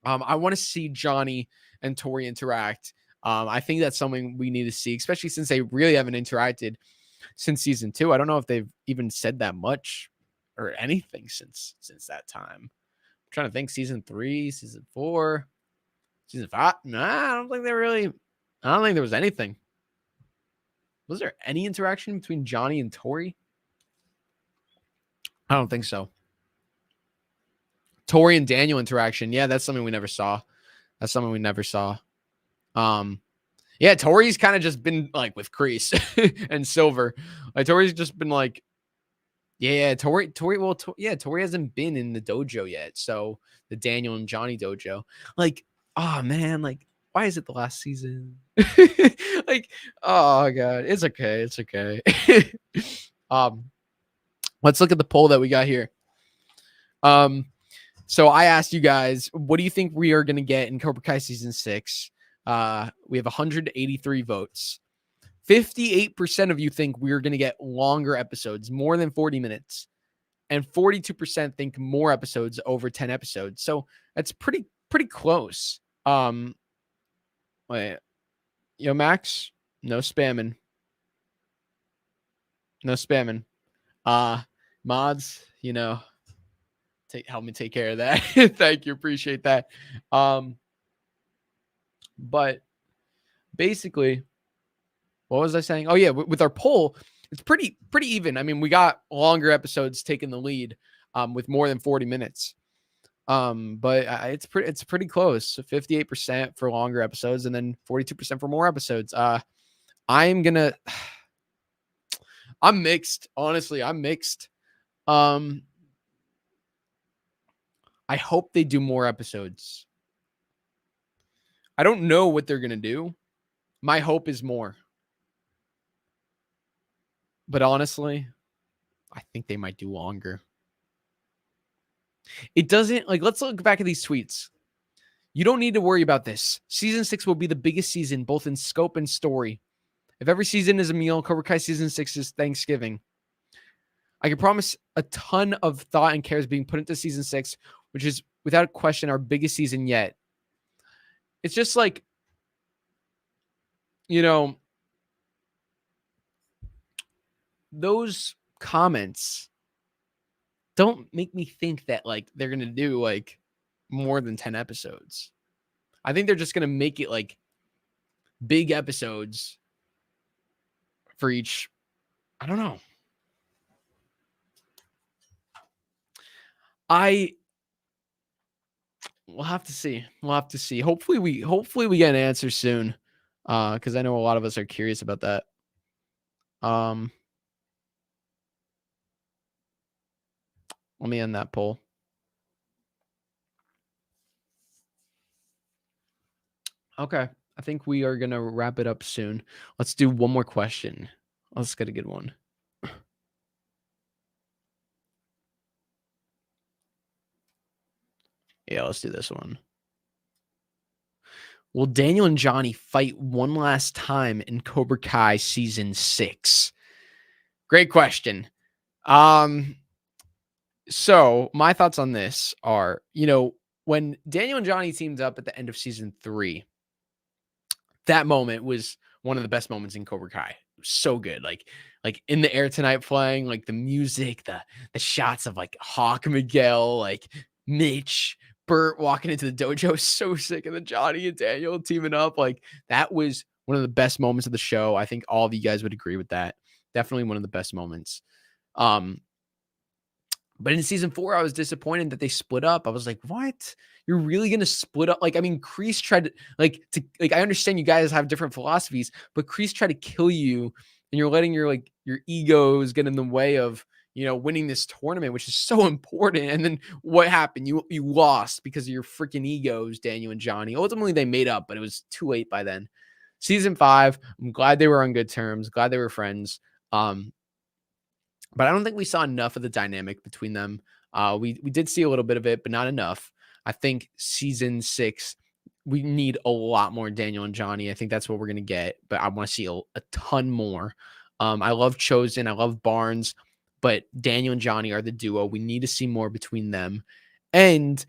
I want to see Johnny and Tori interact. I think that's something we need to see, especially since they really haven't interacted since season 2. I don't know if they've even said that much or anything since that time. I'm trying to think. Season 3, season 4, season 5. Nah, I don't think there was anything. Was there any interaction between Johnny and Tori? I don't think so. Tori and Daniel interaction. Yeah, that's something we never saw. Yeah, Tori's kind of just been like with Kreese and Silver. Like Tori's just been like, Tori. Well, Tori hasn't been in the dojo yet. So the Daniel and Johnny dojo. Like, oh man, like why is it the last season? Like, oh god, it's okay. Let's look at the poll that we got here. So I asked you guys, what do you think we are going to get in Cobra Kai season 6? We have 183 votes. 58% of you think we're going to get longer episodes, more than 40 minutes. And 42% think more episodes, over 10 episodes. So that's pretty close. Wait. Yo, Max, no spamming. Mods, help me take care of that. Thank you. Appreciate that. But basically, what was I saying? Oh yeah, with our poll, it's pretty even. I mean, we got longer episodes taking the lead, with more than 40 minutes. But it's pretty close. So 58% for longer episodes, and then 42% for more episodes. I'm mixed. Honestly, I'm mixed. I hope they do more episodes. I don't know what they're gonna do. My hope is more. But honestly, I think they might do longer. It doesn't, like, let's look back at these tweets. You don't need to worry about this. Season 6 will be the biggest season, both in scope and story. If every season is a meal, Cobra Kai season 6 is Thanksgiving. I can promise a ton of thought and care is being put into season 6, which is without question our biggest season yet. It's just like, those comments don't make me think that like they're going to do like more than 10 episodes. I think they're just going to make it like big episodes for each. I don't know. We'll have to see. Hopefully we get an answer soon. Because I know a lot of us are curious about that. Let me end that poll. Okay. I think we are going to wrap it up soon. Let's do one more question. Let's get a good one. Yeah, let's do this one. Will Daniel and Johnny fight one last time in Cobra Kai season 6? Great question. So my thoughts on this are, when Daniel and Johnny teamed up at the end of season 3, that moment was one of the best moments in Cobra Kai. It was so good. Like In the Air Tonight playing, like the music, the shots of like Hawk, Miguel, like Mitch, Bert walking into the dojo, so sick. And then Johnny and Daniel teaming up. Like that was one of the best moments of the show. I think all of you guys would agree with that. Definitely one of the best moments. But in season 4, I was disappointed that they split up. I was like, what? You're really going to split up? Like, I mean, Kreese tried to, I understand you guys have different philosophies, but Kreese tried to kill you, and you're letting your egos get in the way of, winning this tournament, which is so important. And then what happened? You lost because of your freaking egos, Daniel and Johnny. Ultimately, they made up, but it was too late by then. Season 5, I'm glad they were on good terms. Glad they were friends. But I don't think we saw enough of the dynamic between them. We did see a little bit of it, but not enough. I think season 6, we need a lot more Daniel and Johnny. I think that's what we're gonna get, but I want to see a ton more. I love Chosen, I love Barnes, but Daniel and Johnny are the duo. We need to see more between them, and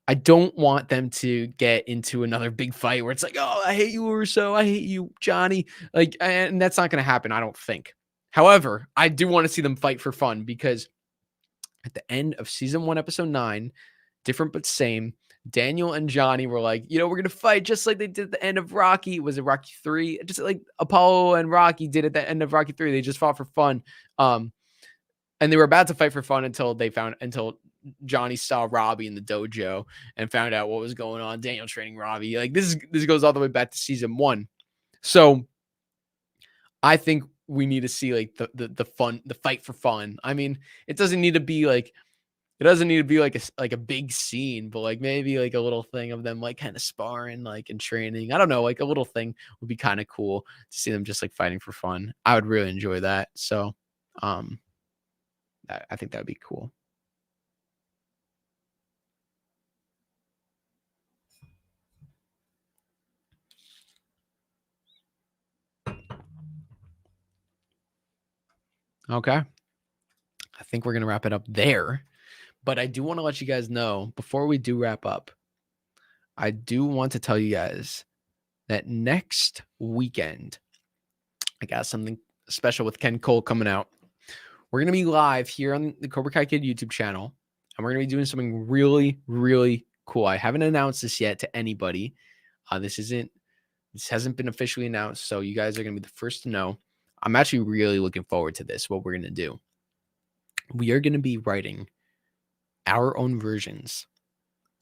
I don't want them to get into another big fight where it's like, oh, I hate you, Urso. I hate you, Johnny. Like, and that's not going to happen, I don't think. However, I do want to see them fight for fun because at the end of season 1, episode 9, different but same, Daniel and Johnny were like, we're going to fight just like they did at the end of Rocky. Was it Rocky 3? Just like Apollo and Rocky did at the end of Rocky 3. They just fought for fun. And they were about to fight for fun until Johnny saw Robby in the dojo and found out what was going on. Daniel training Robby. Like this goes all the way back to season 1. So I think we need to see like the fun, the fight for fun. I mean, it doesn't need to be like a big scene, but like maybe like a little thing of them like kind of sparring, like in training. I don't know, like a little thing would be kind of cool to see them just like fighting for fun. I would really enjoy that. So I think that would be cool. Okay. I think we're going to wrap it up there. But I do want to let you guys know before we do wrap up, I do want to tell you guys that next weekend, I got something special with Ken Cole coming out. We're going to be live here on the Cobra Kai Kid YouTube channel, and we're going to be doing something really, really cool. I haven't announced this yet to anybody. This hasn't been officially announced, so you guys are going to be the first to know. I'm actually really looking forward to this, what we're going to do. We are going to be writing our own versions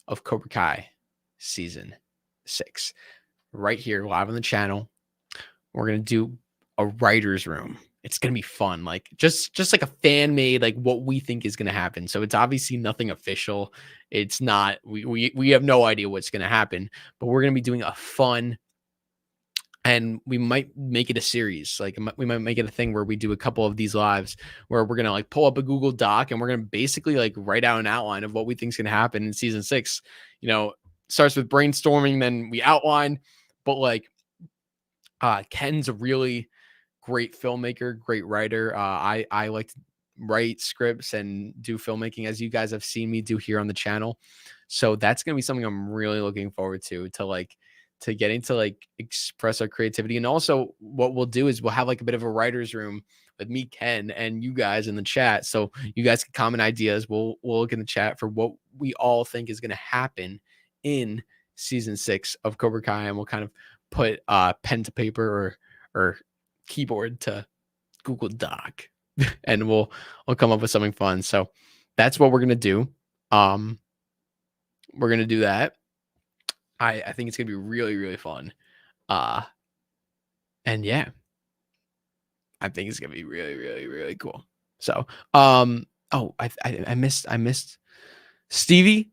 of Cobra Kai season 6 right here live on the channel. We're going to do a writer's room. It's going to be fun. Like just like a fan made, like what we think is going to happen. So it's obviously nothing official. It's not, we have no idea what's going to happen, but we're going to be doing a fun, and we might make it a series. Like we might make it a thing where we do a couple of these lives where we're going to like pull up a Google Doc and we're going to basically like write out an outline of what we think is going to happen in season 6. Starts with brainstorming, then we outline, but like Ken's a really great filmmaker, great writer. I like to write scripts and do filmmaking, as you guys have seen me do here on the channel. So that's going to be something I'm really looking forward to getting to like express our creativity. And also what we'll do is we'll have like a bit of a writer's room with me, Ken, and you guys in the chat. So you guys can comment ideas. We'll look in the chat for what we all think is going to happen in season 6 of Cobra Kai. And we'll kind of put pen to paper or keyboard to Google Doc and we'll come up with something fun. So that's what we're going to do. We're going to do that. I think it's gonna be really, really fun. And yeah, I think it's gonna be really, really, really cool. So, I missed Stevie.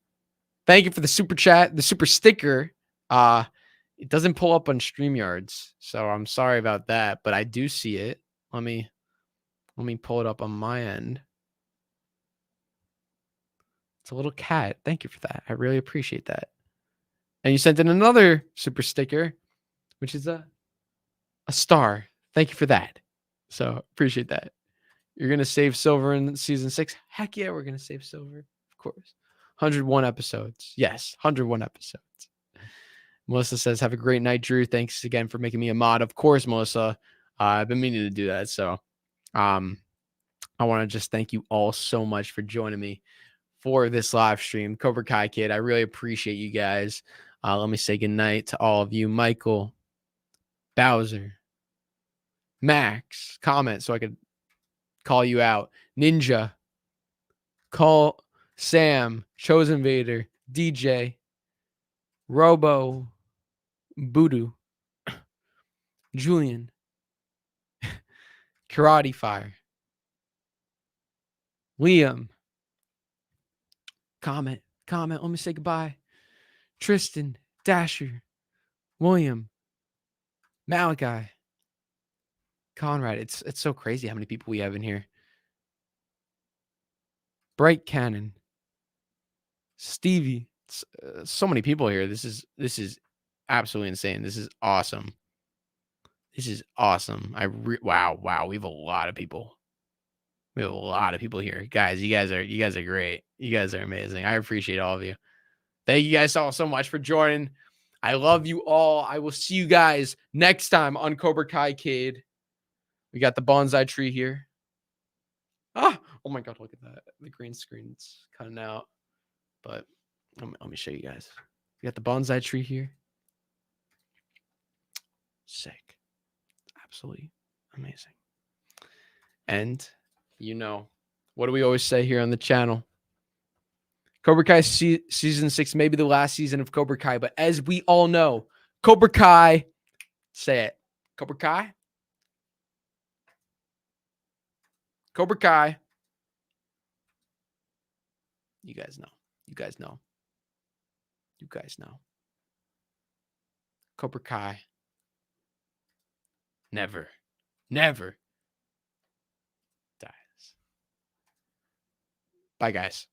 Thank you for the super chat, the super sticker. It doesn't pull up on StreamYards, so I'm sorry about that, but I do see it. Let me pull it up on my end. It's a little cat. Thank you for that. I really appreciate that. And you sent in another super sticker, which is a star. Thank you for that. So appreciate that. You're going to save Silver in season 6? Heck yeah, we're going to save Silver. Of course. 101 episodes. Yes, 101 episodes. Melissa says, have a great night, Drew. Thanks again for making me a mod. Of course, Melissa. I've been meaning to do that. So I want to just thank you all so much for joining me for this live stream. Cobra Kai Kid, I really appreciate you guys. Let me say goodnight to all of you. Michael, Bowser, Max, comment so I could call you out. Ninja, call Sam, Chosen Vader, DJ, Robo, Voodoo, Julian, Karate Fire, Liam, comment. Let me say goodbye. Tristan, Dasher, William, Malachi, Conrad. It's so crazy how many people we have in here. Bright Cannon, Stevie. So many people here. This is absolutely insane. This is awesome. This is awesome. Wow. We have a lot of people. We have a lot of people here, guys. You guys are great. You guys are amazing. I appreciate all of you. Thank you guys all so much for joining. I love you all. I will see you guys next time on Cobra Kai Kid. We got the bonsai tree here. Oh my God, look at that. The green screen's cutting out. But let me show you guys. We got the bonsai tree here. Sick. Absolutely amazing. And what do we always say here on the channel? Cobra Kai season 6 may be the last season of Cobra Kai, but as we all know, Cobra Kai, say it. Cobra Kai. Cobra Kai. You guys know. You guys know. You guys know. Cobra Kai. Never dies. Bye, guys.